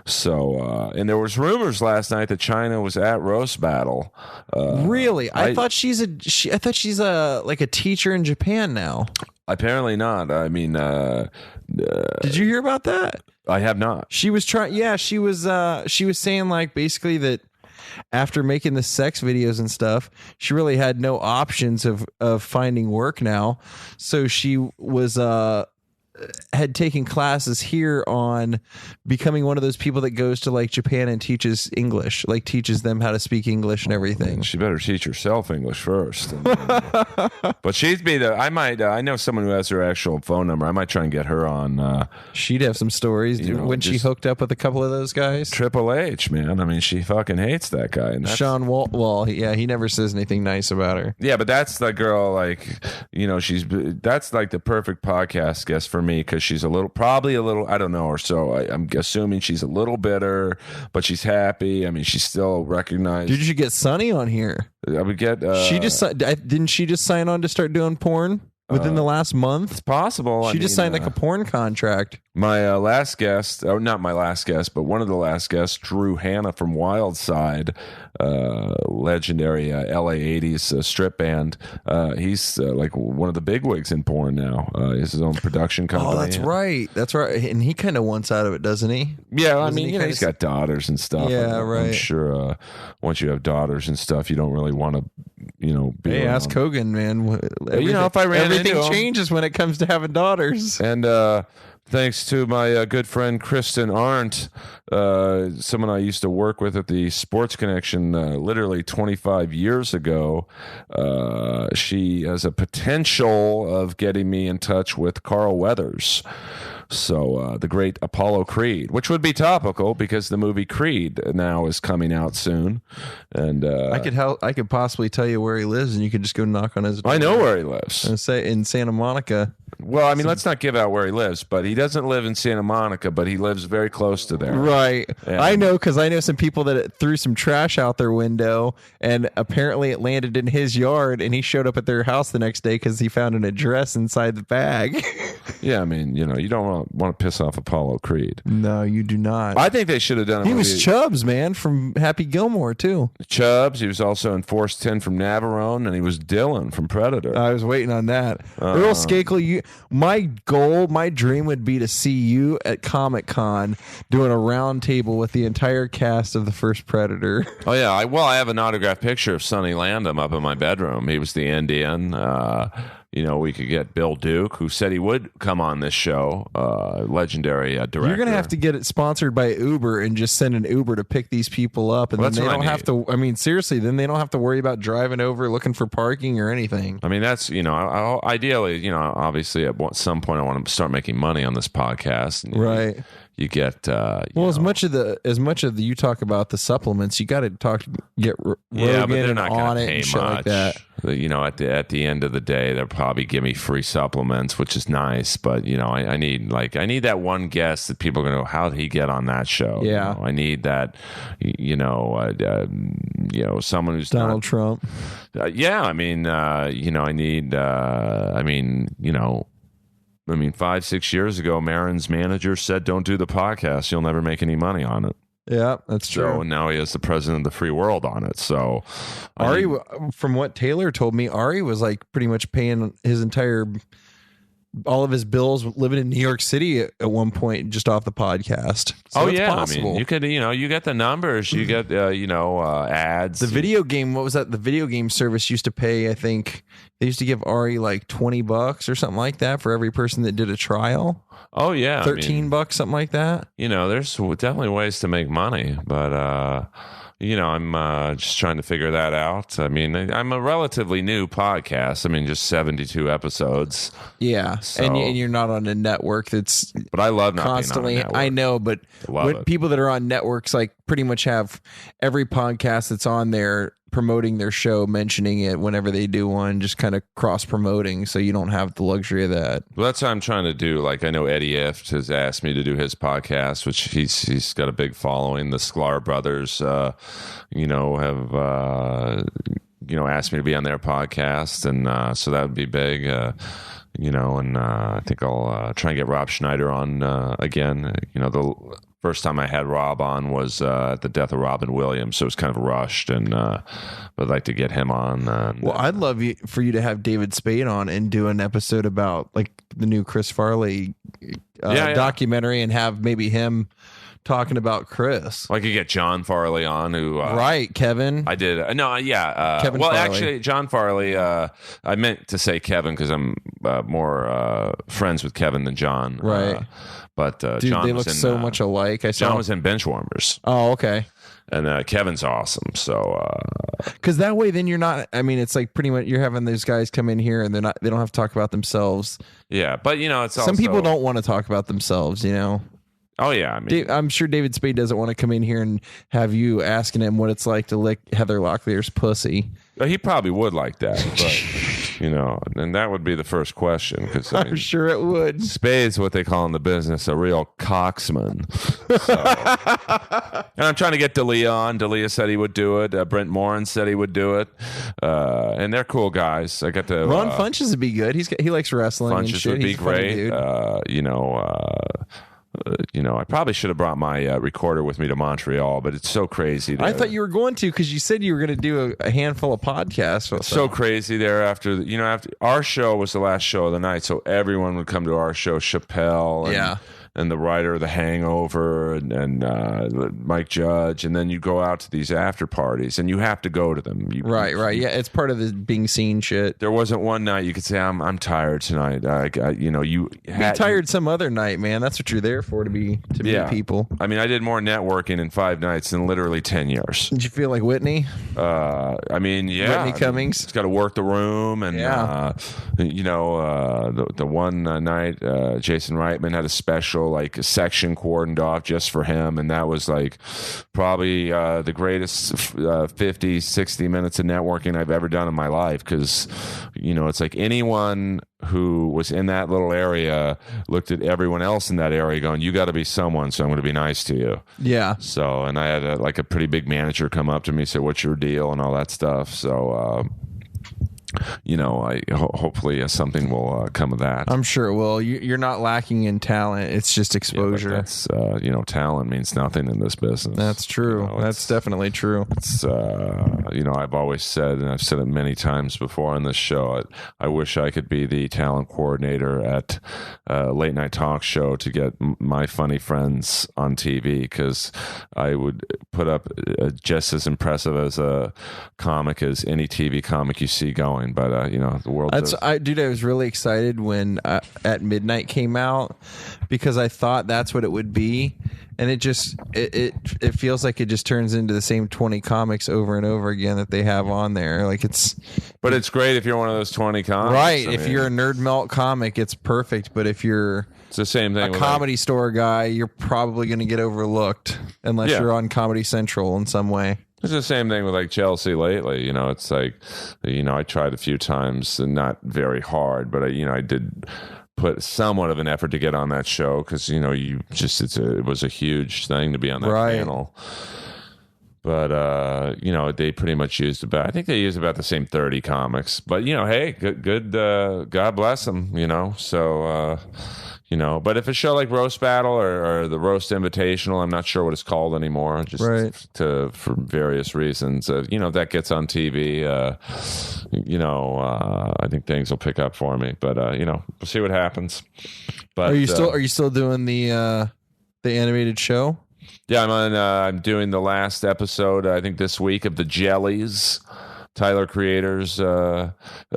So, and there was rumors last night that China was at Roast Battle. Really? I thought she's like a teacher in Japan now. Apparently not. I mean, did you hear about that? I have not. She was trying. Yeah, she was saying like basically that after making the sex videos and stuff, she really had no options of finding work now. So she was had taken classes here on becoming one of those people that goes to like Japan and teaches English, like teaches them how to speak English and everything. She better teach herself English first. But she'd be I know someone who has her actual phone number. I might try and get her on. She'd have some stories when she hooked up with a couple of those guys. Triple H, man. I mean, she fucking hates that guy. And Sean Walt. Yeah, he never says anything nice about her. Yeah, but that's the girl, like, that's like the perfect podcast guest for me because she's probably a little, I don't know her, so I'm assuming she's a little bitter, but she's happy. I mean, she's still recognized. Did you get Sunny on here? I would get. Didn't she just sign on to start doing porn within the last month? It's possible. She just signed like a porn contract. My last guest, not my last guest, but one of the last guests, Drew Hanna from Wildside, legendary LA 80s strip band. He's like one of the bigwigs in porn now. He has his own production company. Oh, that's right. That's right. And he kind of wants out of it, doesn't he? Yeah, I mean, he's got daughters and stuff. Yeah, right. I'm sure once you have daughters and stuff, you don't really want to, be Hey, around. ask Hogan, man. If I ran everything into him, changes when it comes to having daughters. and thanks to my good friend Kristen Arndt, someone I used to work with at the Sports Connection literally 25 years ago. She has a potential of getting me in touch with Carl Weathers. So the great Apollo Creed, which would be topical because the movie Creed now is coming out soon, and I could possibly tell you where he lives, and you could just go knock on his door. I know where he lives. And say in Santa Monica. Well, I mean, let's not give out where he lives, but he doesn't live in Santa Monica, but he lives very close to there. Right. And I know because I know some people that threw some trash out their window, and apparently it landed in his yard, and he showed up at their house the next day because he found an address inside the bag. Yeah, I mean, you don't want to piss off Apollo Creed. No, you do not. I think they should have done it. He was Chubbs, man, from Happy Gilmore, too. Chubbs. He was also in Force 10 from Navarone, and he was Dylan from Predator. I was waiting on that. Earl Skakel, my dream would be to see you at Comic-Con doing a round table with the entire cast of the first Predator. Oh, yeah. I have an autographed picture of Sonny Landham up in my bedroom. He was the Indian. We could get Bill Duke, who said he would come on this show, legendary director. You're going to have to get it sponsored by Uber and just send an Uber to pick these people up. And then they don't have to, I mean, seriously, then they don't have to worry about driving over, looking for parking or anything. I mean, that's, ideally, obviously at some point I want to start making money on this podcast. And, right. You get as much of the you talk about the supplements, you got to get Rogan but they're not on to it pay and shit much. like that. At the end of the day, they'll probably give me free supplements, which is nice. But I need that one guest that people are going to go, how did he get on that show? Yeah, I need that. Someone who's Donald Trump. Yeah, I mean, I need. 5-6 years ago, Marin's manager said, "Don't do the podcast. You'll never make any money on it." Yeah, that's true. So now he has the president of the free world on it. So Ari, from what Taylor told me, Ari was like pretty much paying all of his bills living in New York City at one point just off the podcast. So possible. I mean, you could, you get the numbers, you get, ads. The video game, what was that? The video game service used to pay, I think they used to give Ari like $20 or something like that for every person that did a trial. Oh yeah. $13, something like that. There's definitely ways to make money, but, I'm just trying to figure that out. I mean, I'm a relatively new podcast. I mean, just 72 episodes. Yeah, so, and you're not on a network that's. But I love not constantly. Being on a network. I know, but people that are on networks like pretty much have every podcast that's on there promoting their show, mentioning it whenever they do one, just kind of cross promoting, so you don't have the luxury of that. Well, that's what I'm trying to do. Like, I know Eddie Ift has asked me to do his podcast, which he's got a big following. The Sklar brothers, have asked me to be on their podcast, and so that would be big. And I think I'll try and get Rob Schneider on again. The first time I had Rob on was at the death of Robin Williams, so it was kind of rushed, and I'd like to get him on. I'd love for you to have David Spade on and do an episode about like the new Chris Farley documentary, and have maybe him talking about Chris. I could get John Farley on, who right, Kevin. I did. Kevin. Well, Farley. Actually, John Farley. I meant to say Kevin because I'm more friends with Kevin than John. Right. But dude, John they look so much alike. John was in Benchwarmers. Oh, okay. And Kevin's awesome. So, because that way, then you're not. I mean, it's like pretty much you're having those guys come in here, and they don't have to talk about themselves. Yeah, but it's some people don't want to talk about themselves. Oh yeah, I mean, I'm sure David Spade doesn't want to come in here and have you asking him what it's like to lick Heather Locklear's pussy. He probably would like that, but and that would be the first question, because I'm sure it would. Spade's what they call in the business a real cocksman. And I'm trying to get D'Elia on. D'Elia said he would do it. Brent Morin said he would do it, and they're cool guys. I got to Ron Funches would be good. He likes wrestling. Funches and shit. would be He's a funny great. I probably should have brought my recorder with me to Montreal, but it's so crazy. I thought you were going to, because you said you were going to do a handful of podcasts. It's so crazy there. After our show was the last show of the night, so everyone would come to our show. Chappelle, and the writer of The Hangover, and Mike Judge, and then you go out to these after parties, and you have to go to them. Right. Yeah, it's part of the being seen shit. There wasn't one night you could say, I'm tired tonight. You be tired some other night, man. That's what you're there for, to meet people. I mean, I did more networking in 5 nights than literally 10 years. Did you feel like Whitney? Whitney Cummings. It's got to work the room, and the one night Jason Reitman had a special like a section cordoned off just for him, and that was like probably the greatest 50 60 minutes of networking I've ever done in my life, because it's like anyone who was in that little area looked at everyone else in that area going, you got to be someone, so I'm going to be nice to you. Yeah. So, and I had a pretty big manager come up to me and say, what's your deal and all that stuff. So hopefully something will come of that. I'm sure it will. You're not lacking in talent. It's just exposure. Yeah, that's talent means nothing in this business. That's true. That's definitely true. It's I've always said, and I've said it many times before on this show, I wish I could be the talent coordinator at a late night talk show to get my funny friends on TV, because I would put up just as impressive as a comic as any TV comic you see going. But the world. I was really excited when At Midnight came out, because I thought that's what it would be, and it just it feels like it just turns into the same 20 comics over and over again that they have on there. Like but it's great if you're one of those 20 comics, right? If you're a Nerd Melt comic, it's perfect. But if you're it's the same thing. A comedy store guy, you're probably going to get overlooked unless you're on Comedy Central in some way. It's the same thing with like Chelsea lately. It's like, I tried a few times, and not very hard, but I did put somewhat of an effort to get on that show, because it was a huge thing to be on that panel. But they pretty much used about the same 30 comics. But hey, good. God bless them. So. But if a show like Roast Battle or the Roast Invitational, I'm not sure what it's called anymore, just for various reasons. If that gets on TV, I think things will pick up for me. But we'll see what happens. But are you still doing the animated show? Yeah, I'm doing the last episode, I think this week, of the Jellies, Tyler Creator's a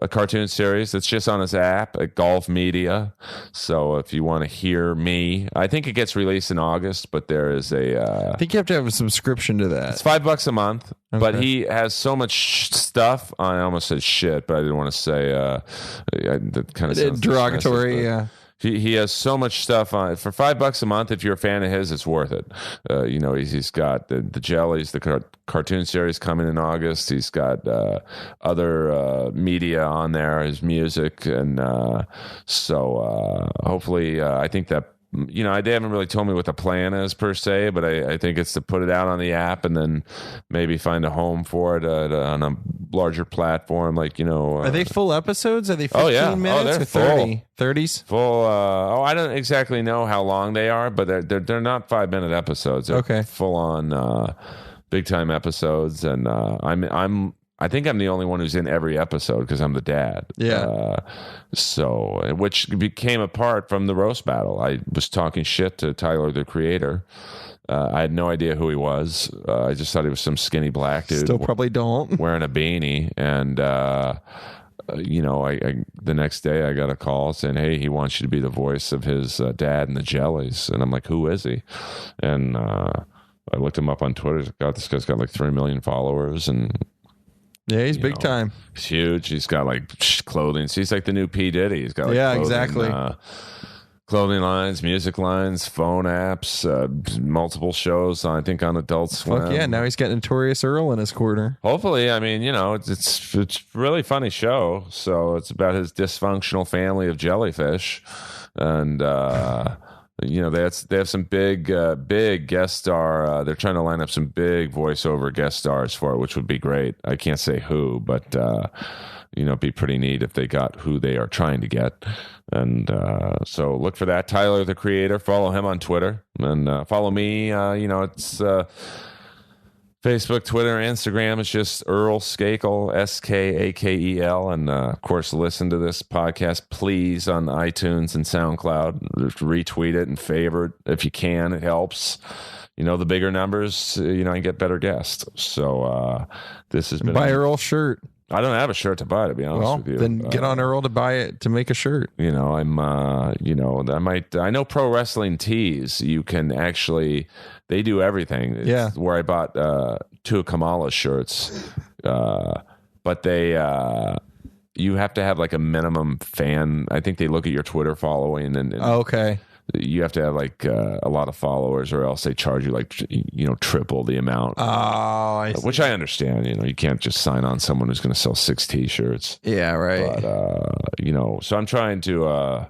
cartoon series that's just on his app at Golf Media. So if you want to hear me, I think it gets released in August, but there is I think you have to have a subscription to that. It's $5 a month, but he has so much stuff on. I almost said shit, but I didn't want to say that kind of sounds derogatory. Yeah. He has so much stuff on for $5 a month. If you're a fan of his, it's worth it. He's got the Jellies, the cartoon series coming in August. He's got other media on there, his music, and so hopefully, I think that. They haven't really told me what the plan is per se, but I think it's to put it out on the app and then maybe find a home for it on a larger platform. Are they full episodes? Are they 15 minutes or 30? 30s? Full. I don't exactly know how long they are, but they're not 5-minute episodes. They're okay. Full on big time episodes, and I think I'm the only one who's in every episode because I'm the dad. Yeah. Which became apart from the roast battle. I was talking shit to Tyler, the creator. I had no idea who he was. I just thought he was some skinny black dude. Still probably don't. Wearing a beanie. And, the next day I got a call saying, hey, he wants you to be the voice of his dad and the Jellies. And I'm like, who is he? And I looked him up on Twitter. God, this guy's got like 3 million followers. And... yeah, he's big time. He's huge. He's got clothing. So he's like the new P. Diddy. He's got clothing, exactly. Clothing lines, music lines, phone apps, multiple shows. I think on Adult Swim. Fuck yeah! Now he's got Notorious Earl in his corner. Hopefully, it's a really funny show. So it's about his dysfunctional family of jellyfish, and. They have some big guest star. They're trying to line up some big voiceover guest stars for it, which would be great. I can't say who, but it'd be pretty neat if they got who they are trying to get. And so look for that. Tyler, the creator. Follow him on Twitter and follow me. It's Facebook, Twitter, Instagram. It's just Earl Skakel, Skakel. And of course, listen to this podcast, please, on iTunes and SoundCloud. Retweet it and favorite if you can. It helps. The bigger numbers, I get better guests. So this has been... buy Earl's shirt. I don't have a shirt to buy, to be honest with you. Then get on Earl to buy it, to make a shirt. I know Pro Wrestling Tees, you can actually, they do everything. It's where I bought 2 of Kamala's shirts. But you have to have like a minimum fan. I think they look at your Twitter following and okay. You have to have a lot of followers, or else they charge you triple the amount. Oh, I see. Which I understand. You can't just sign on someone who's going to sell 6 T-shirts. Yeah, right. But so I'm trying to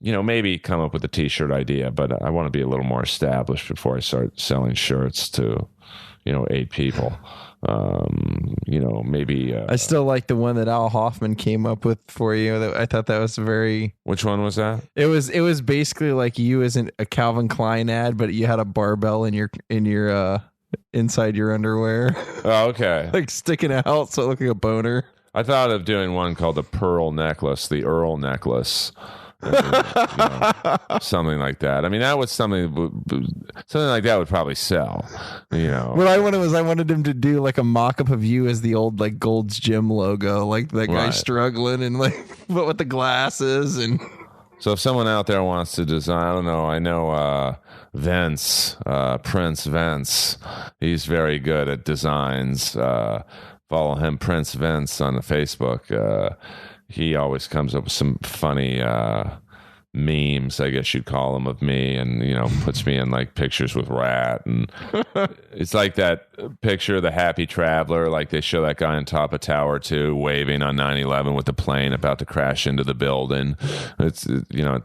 maybe come up with a T-shirt idea, but I want to be a little more established before I start selling shirts to 8 people. Maybe I still like the one that Al Hoffman came up with for you. I thought that was very... Which one was that? It was basically like you as a Calvin Klein ad, but you had a barbell in your inside your underwear. Oh, okay. Like sticking out so it looked like a boner. I thought of doing one called the Pearl Necklace, the Earl Necklace. Something like that. That was something like that would probably sell. What I wanted him to do like a mock-up of you as the old like Gold's Gym logo, like that guy struggling and but with the glasses. And so if someone out there wants to design, I don't know. I know Vince, Prince Vince. He's very good at designs. Follow him, Prince Vince, on the Facebook. He always comes up with some funny memes, I guess you'd call them, of me, and puts me in like pictures with Rat, and it's like that picture of the happy traveler, like they show that guy on top of Tower 2 waving on 9/11 with the plane about to crash into the building. It's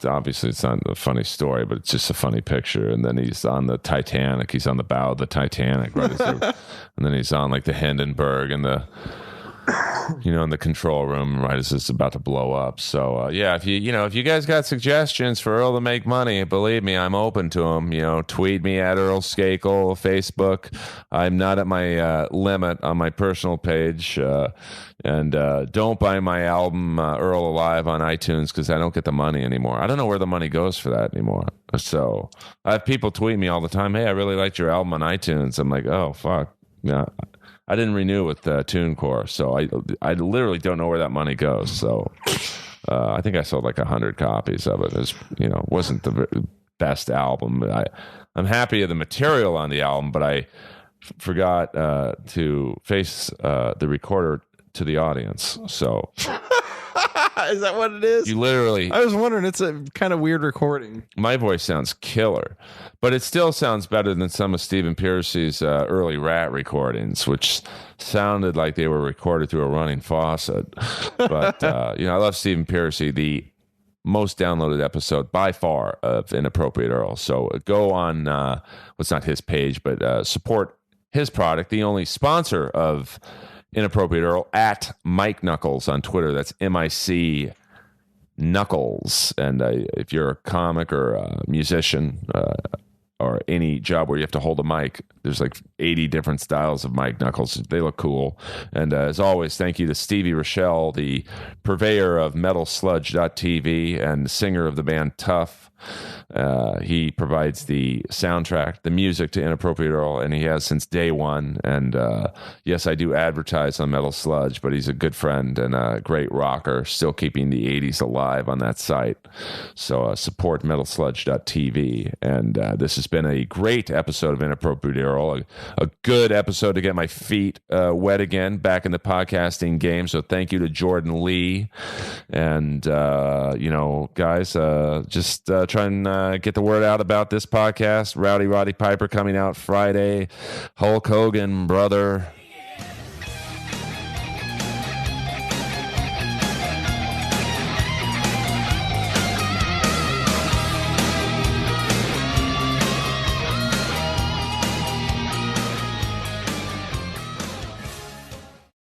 obviously it's not a funny story, but it's just a funny picture. And then he's on the Titanic, he's on the bow of the Titanic, right? And then he's on like the Hindenburg and the in the control room right as it's about to blow up. So if you guys got suggestions for Earl to make money, believe me, I'm open to them. Tweet me at Earl Skakel, Facebook. I'm not at my limit on my personal page, and don't buy my album Earl Alive on iTunes because I don't get the money anymore. I don't know where the money goes for that anymore. So I have people tweet me all the time, hey, I really liked your album on iTunes. I'm like, oh fuck, yeah. I didn't renew with TuneCore, so I literally don't know where that money goes. So I think I sold like 100 copies of it. It wasn't the best album. I'm happy of the material on the album, but I forgot to face the recorder to the audience. So Is that what it is? You literally... I was wondering. It's a kind of weird recording. My voice sounds killer, but it still sounds better than some of Stephen Piercy's early Rat recordings, which sounded like they were recorded through a running faucet. But, I love Stephen Piercy, the most downloaded episode by far of Inappropriate Earl. So go on, it's not his page, but support his product, the only sponsor of Inappropriate Earl, at Mike Knuckles on Twitter. That's MIC Knuckles. And if you're a comic or a musician or any job where you have to hold a mic, there's like 80 different styles of Mike Knuckles. They look cool. And as always, thank you to Stevie Rochelle, the purveyor of metalsludge.tv and singer of the band Tough. He provides the soundtrack, the music to Inappropriate Earl, and he has since day one. And yes, I do advertise on Metal Sludge, but he's a good friend and a great rocker, still keeping the 80s alive on that site. So support metalsludge.tv. And this has been a great episode of Inappropriate Earl, a good episode to get my feet wet again back in the podcasting game. So thank you to Jordan Lee. And, guys, just try and get the word out about this podcast. Rowdy Roddy Piper coming out Friday. Hulk Hogan, brother.